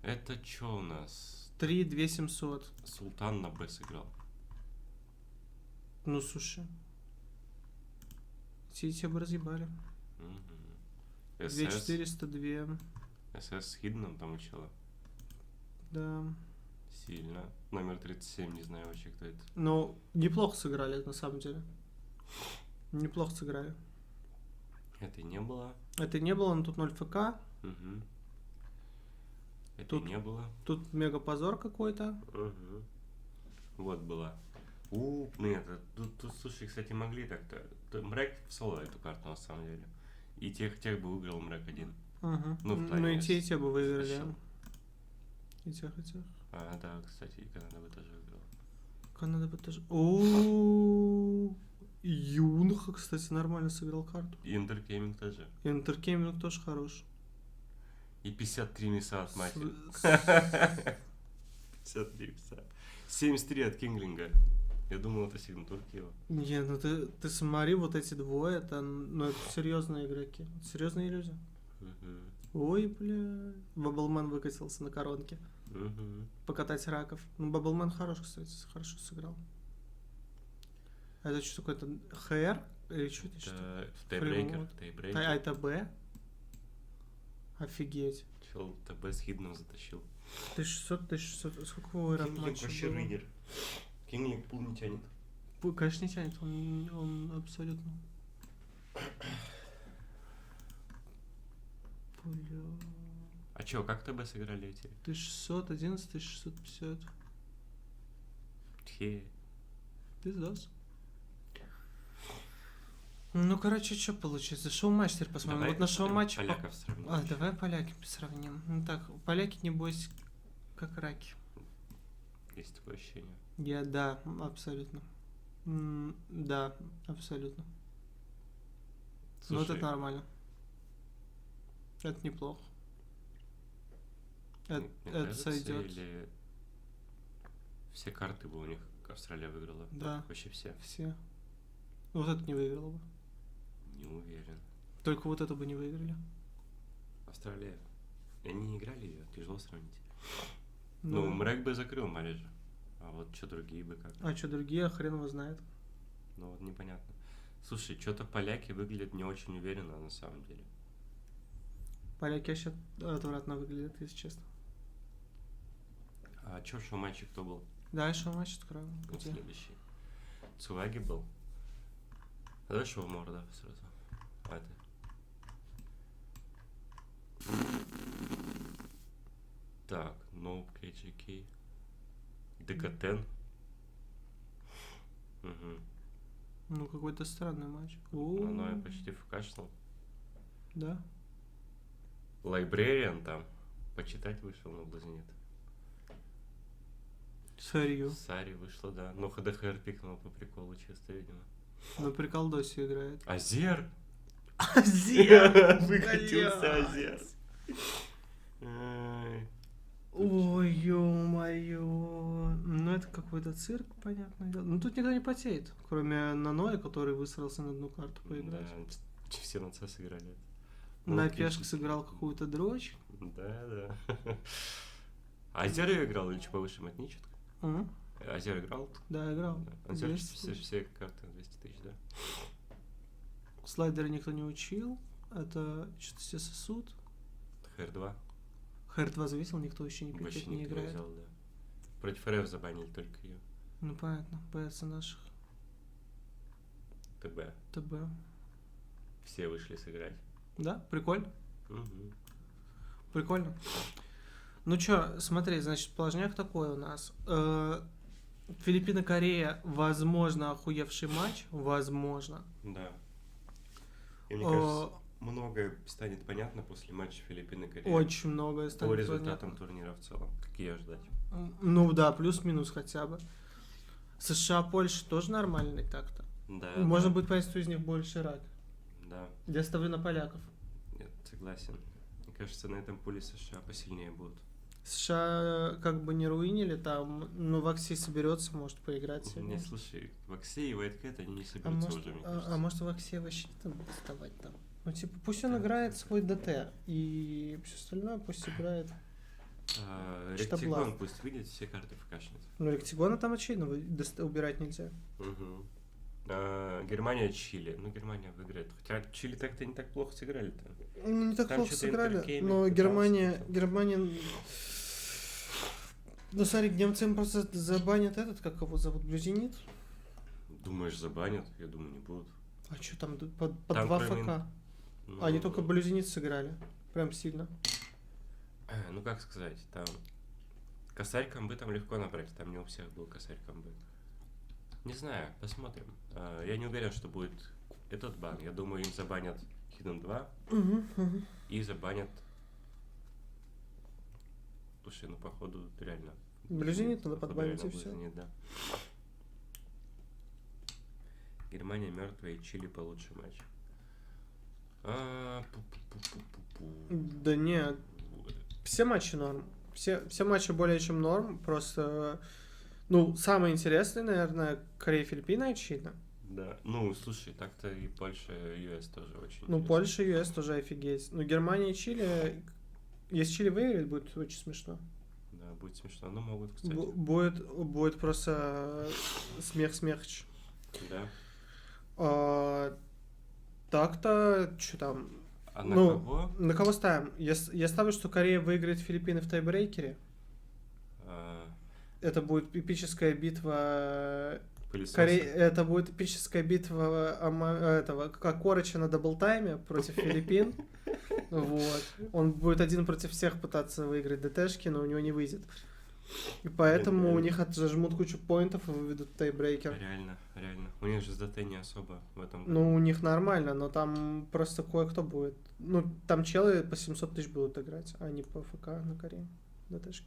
Это чё у нас? 3-2700. Султан на Б сыграл. Ну, слушай. Тебя бы разъебали. СС. 2402. СС с Хидном там учила. Да. Сильно. Номер 37, не знаю вообще, кто это. Ну, неплохо сыграли, на самом деле. Неплохо сыграли. Это не было. Это не было, но тут 0 ФК. Угу. Это Тут- не было. Тут мега позор какой-то. Угу. Вот была. Нет, тут, слушай, кстати, могли так-то. Мрэк в соло эту карту, на самом деле. И тех бы выиграл Мрэк один. Угу. Ну, в Ну плане и те бы выиграли. стащил. И тех, и тех. Да, кстати, и Канада бы тоже выиграла. Канада бы тоже. О, Юнха, кстати, нормально сыграл карту. И Интеркейминг тоже. Интеркейминг тоже хорош. И 53 мяса от матери. С- 53 мяса. 73 от Кинглинга. Я думал, это сигнатур Киева. Не, ну ты смотри, вот эти двое, это серьезные игроки. Это серьезные люди. Ой, бля. Баблмен выкатился на коронке. Покатать раков. Ну, Баблмен хорош, кстати, хорошо сыграл. А это что такое-то? ХР? Или что это? Это тайбрейкер. А это Б? Офигеть. Чел ТБ с Хидном затащил. 1600. Сколько у Ирак Кинглинг матчей вообще было? рейдер. Кинглинг пул не тянет. Конечно, не тянет, он абсолютно. Бля. А чё, как ТБ сыграли эти? 1600, 11, 1650. Тхе. Пиздос. Ну, короче, что получится? Шоу-матч теперь посмотрим. Давай Вот на шоу-матче... поляков сравним. Давай поляки сравним. Ну так, поляки, небось, как раки. Есть такое ощущение. Да, абсолютно. Да, абсолютно. Ну, вот это нормально. Это неплохо. Мне Это кажется, сойдет. или все карты бы у них Австралия выиграла? Да. Вообще все? Все. Вот это не выиграло бы. Не уверен. Только вот это бы не выиграли. Австралия. Они не играли ее, тяжело сравнить. Ну, Ну, Мрэк бы закрыл Марежа. А вот что другие бы как? а что другие, хрен его знает. Ну вот непонятно. Слушай, что-то поляки выглядят не очень уверенно на самом деле. Поляки вообще отвратно выглядят, если честно. А чё, шоу-матче кто был? Дальше матч откроем. Вот Где? следующий. Цуваги был. А давай шоу-морда сразу. А это. Так, Ноуп, KJK. ДК-10. Угу. Ну, какой-то странный матч. Ну, я почти вкашлял. Да? Librarian там. Почитать вышел, но блазнет. Сарью. Сари вышло, да. Но ХДХР пикнул по приколу чисто, видимо. На приколдосе играет. Азер! Азер! Выкатился Азер. Ой, ё-моё. Ну, это какой-то цирк, понятное дело. Ну, тут никто не потеет, кроме Наноя, который высрался на одну карту поиграть. Да, все на С сыграли. На пешке сыграл какую-то дрочь. Да. А Азер играл или что повыше матничек? Азер играл? Да, играл. Азер 200 тысяч. все карты 200 тысяч, да. Слайдеры никто не учил. Это что-то все сосуд. ХР2. ХР2 зависел, никто еще не Вообще пикает, не никто не играет. взял, да. Против РФ забанили только ее. Ну, понятно, боятся наших ТБ. ТБ. Все вышли сыграть. Да, прикольно. Угу. Прикольно. Ну чё, смотри, значит, положняк такой у нас. Филиппины-Корея, возможно, охуевший матч. Возможно. Да. И мне кажется, многое станет понятно после матча Филиппины-Корея. Очень многое станет по результатам понятно. турнира в целом. Какие ожидать? Ну да, плюс-минус хотя бы. США, Польша тоже нормальный так-то. Да. Можно будет понять, что из них больше рак. Да. Я ставлю на поляков. Нет, согласен. Мне кажется, на этом пуле США посильнее будут. США как бы не руинили там, но в Аксе соберется, может поиграть. Не, слушай, в Аксе и White они не соберутся уже, мне кажется. А может в Аксе вообще там доставать там? Ну типа пусть он играет свой ДТ, и все остальное пусть играет. Ректигон пусть видит, все карты вкашнет. Ну Ректигона там очевидно убирать нельзя. Угу. Германия, Чили. Ну, Германия выиграет. Хотя Чили так-то не так плохо сыграли-то. Ну, не так там плохо сыграли, но пытался, Германия... Ну, смотри, немцы им просто забанят этот, как его зовут, Блюзенит. Думаешь, забанят? Я думаю, не будут. А что там, по там 2 кроме... ФК? Ну, Они только Блюзенит сыграли. Прям сильно. Ну, как сказать, там... Косарь комбы там легко набрать, там не у всех был косарь комбы. Не знаю, посмотрим. Я не уверен, что будет этот бан. Я думаю, им забанят Hidden 2 и забанят... Слушай, ну походу реально... Блюзенит надо подбавить и все. Да. Германия мертвая и Чили получше матч. Да не, все матчи норм. Все матчи более чем норм, просто... Ну, самое интересное, наверное, Корея-Филиппины, очевидно. Да, ну, слушай, так-то и Польша, и ЮС тоже очень Ну, интересно. Польша и ЮС тоже офигеть. Ну, Германия и Чили... Если Чили выиграет, будет очень смешно. Да, будет смешно. Ну, могут, кстати. Будет просто смех-смехч. Да. Так-то, что там... А на кого? На кого ставим? Я ставлю, что Корея выиграет Филиппины в тайбрейкере. Это будет эпическая битва... Это будет эпическая битва этого Кокорыча на даблтайме против Филиппин. Вот. Он будет один против всех пытаться выиграть ДТшки, но у него не выйдет. И поэтому у них отжмут кучу поинтов и выведут тайбрейкер. Реально. У них же с ДТ не особо в этом году. Ну, у них нормально, но там просто кое-кто будет. Ну, там челы по 700 тысяч будут играть, а не по ФК на Корее. ДТшки.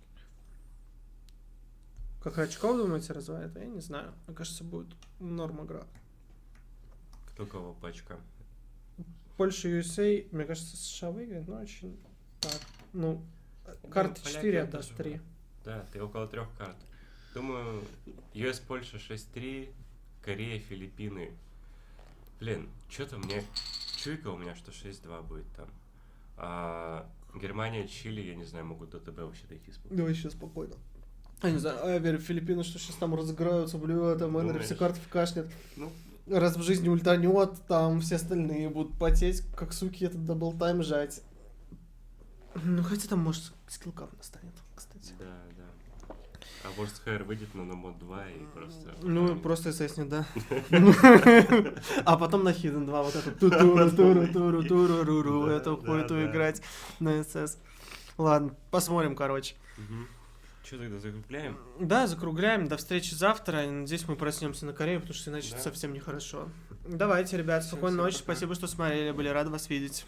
Как очков, думаете, развалит? Я не знаю. Мне кажется, будет норм игра. Кто кого по очкам? Польша, USA, мне кажется, США выиграет, но очень так. Ну, карты 4 отдаст 3. Да, ты около 3 карт. Думаю, US, Польша 6-3, Корея, Филиппины. Блин, что-то мне... Чуйка у меня, что 6-2 будет там. А Германия, Чили, я не знаю, могут до ТБ вообще дойти спокойно. Давай сейчас спокойно. Я не знаю, я верю в Филиппины, что сейчас там разыграются, там Эннери все карты вкашнет. Ну, раз в жизни ультанет, там все остальные будут потеть, как суки, этот даблтайм жать. Ну, хотя там, может, скиллкап настанет, кстати. Да. А Worst Hair выйдет на мод 2 и просто... Ну, просто ССнет, да. А потом на Hidden 2 вот это туру эту хуету играть на СС. Ладно, посмотрим, короче. Что тогда, закругляем? Да, закругляем. До встречи завтра. Надеюсь, мы проснемся на Корее, потому что иначе совсем нехорошо. Давайте, ребят, спокойной ночи. Спасибо, что смотрели. Были рады вас видеть.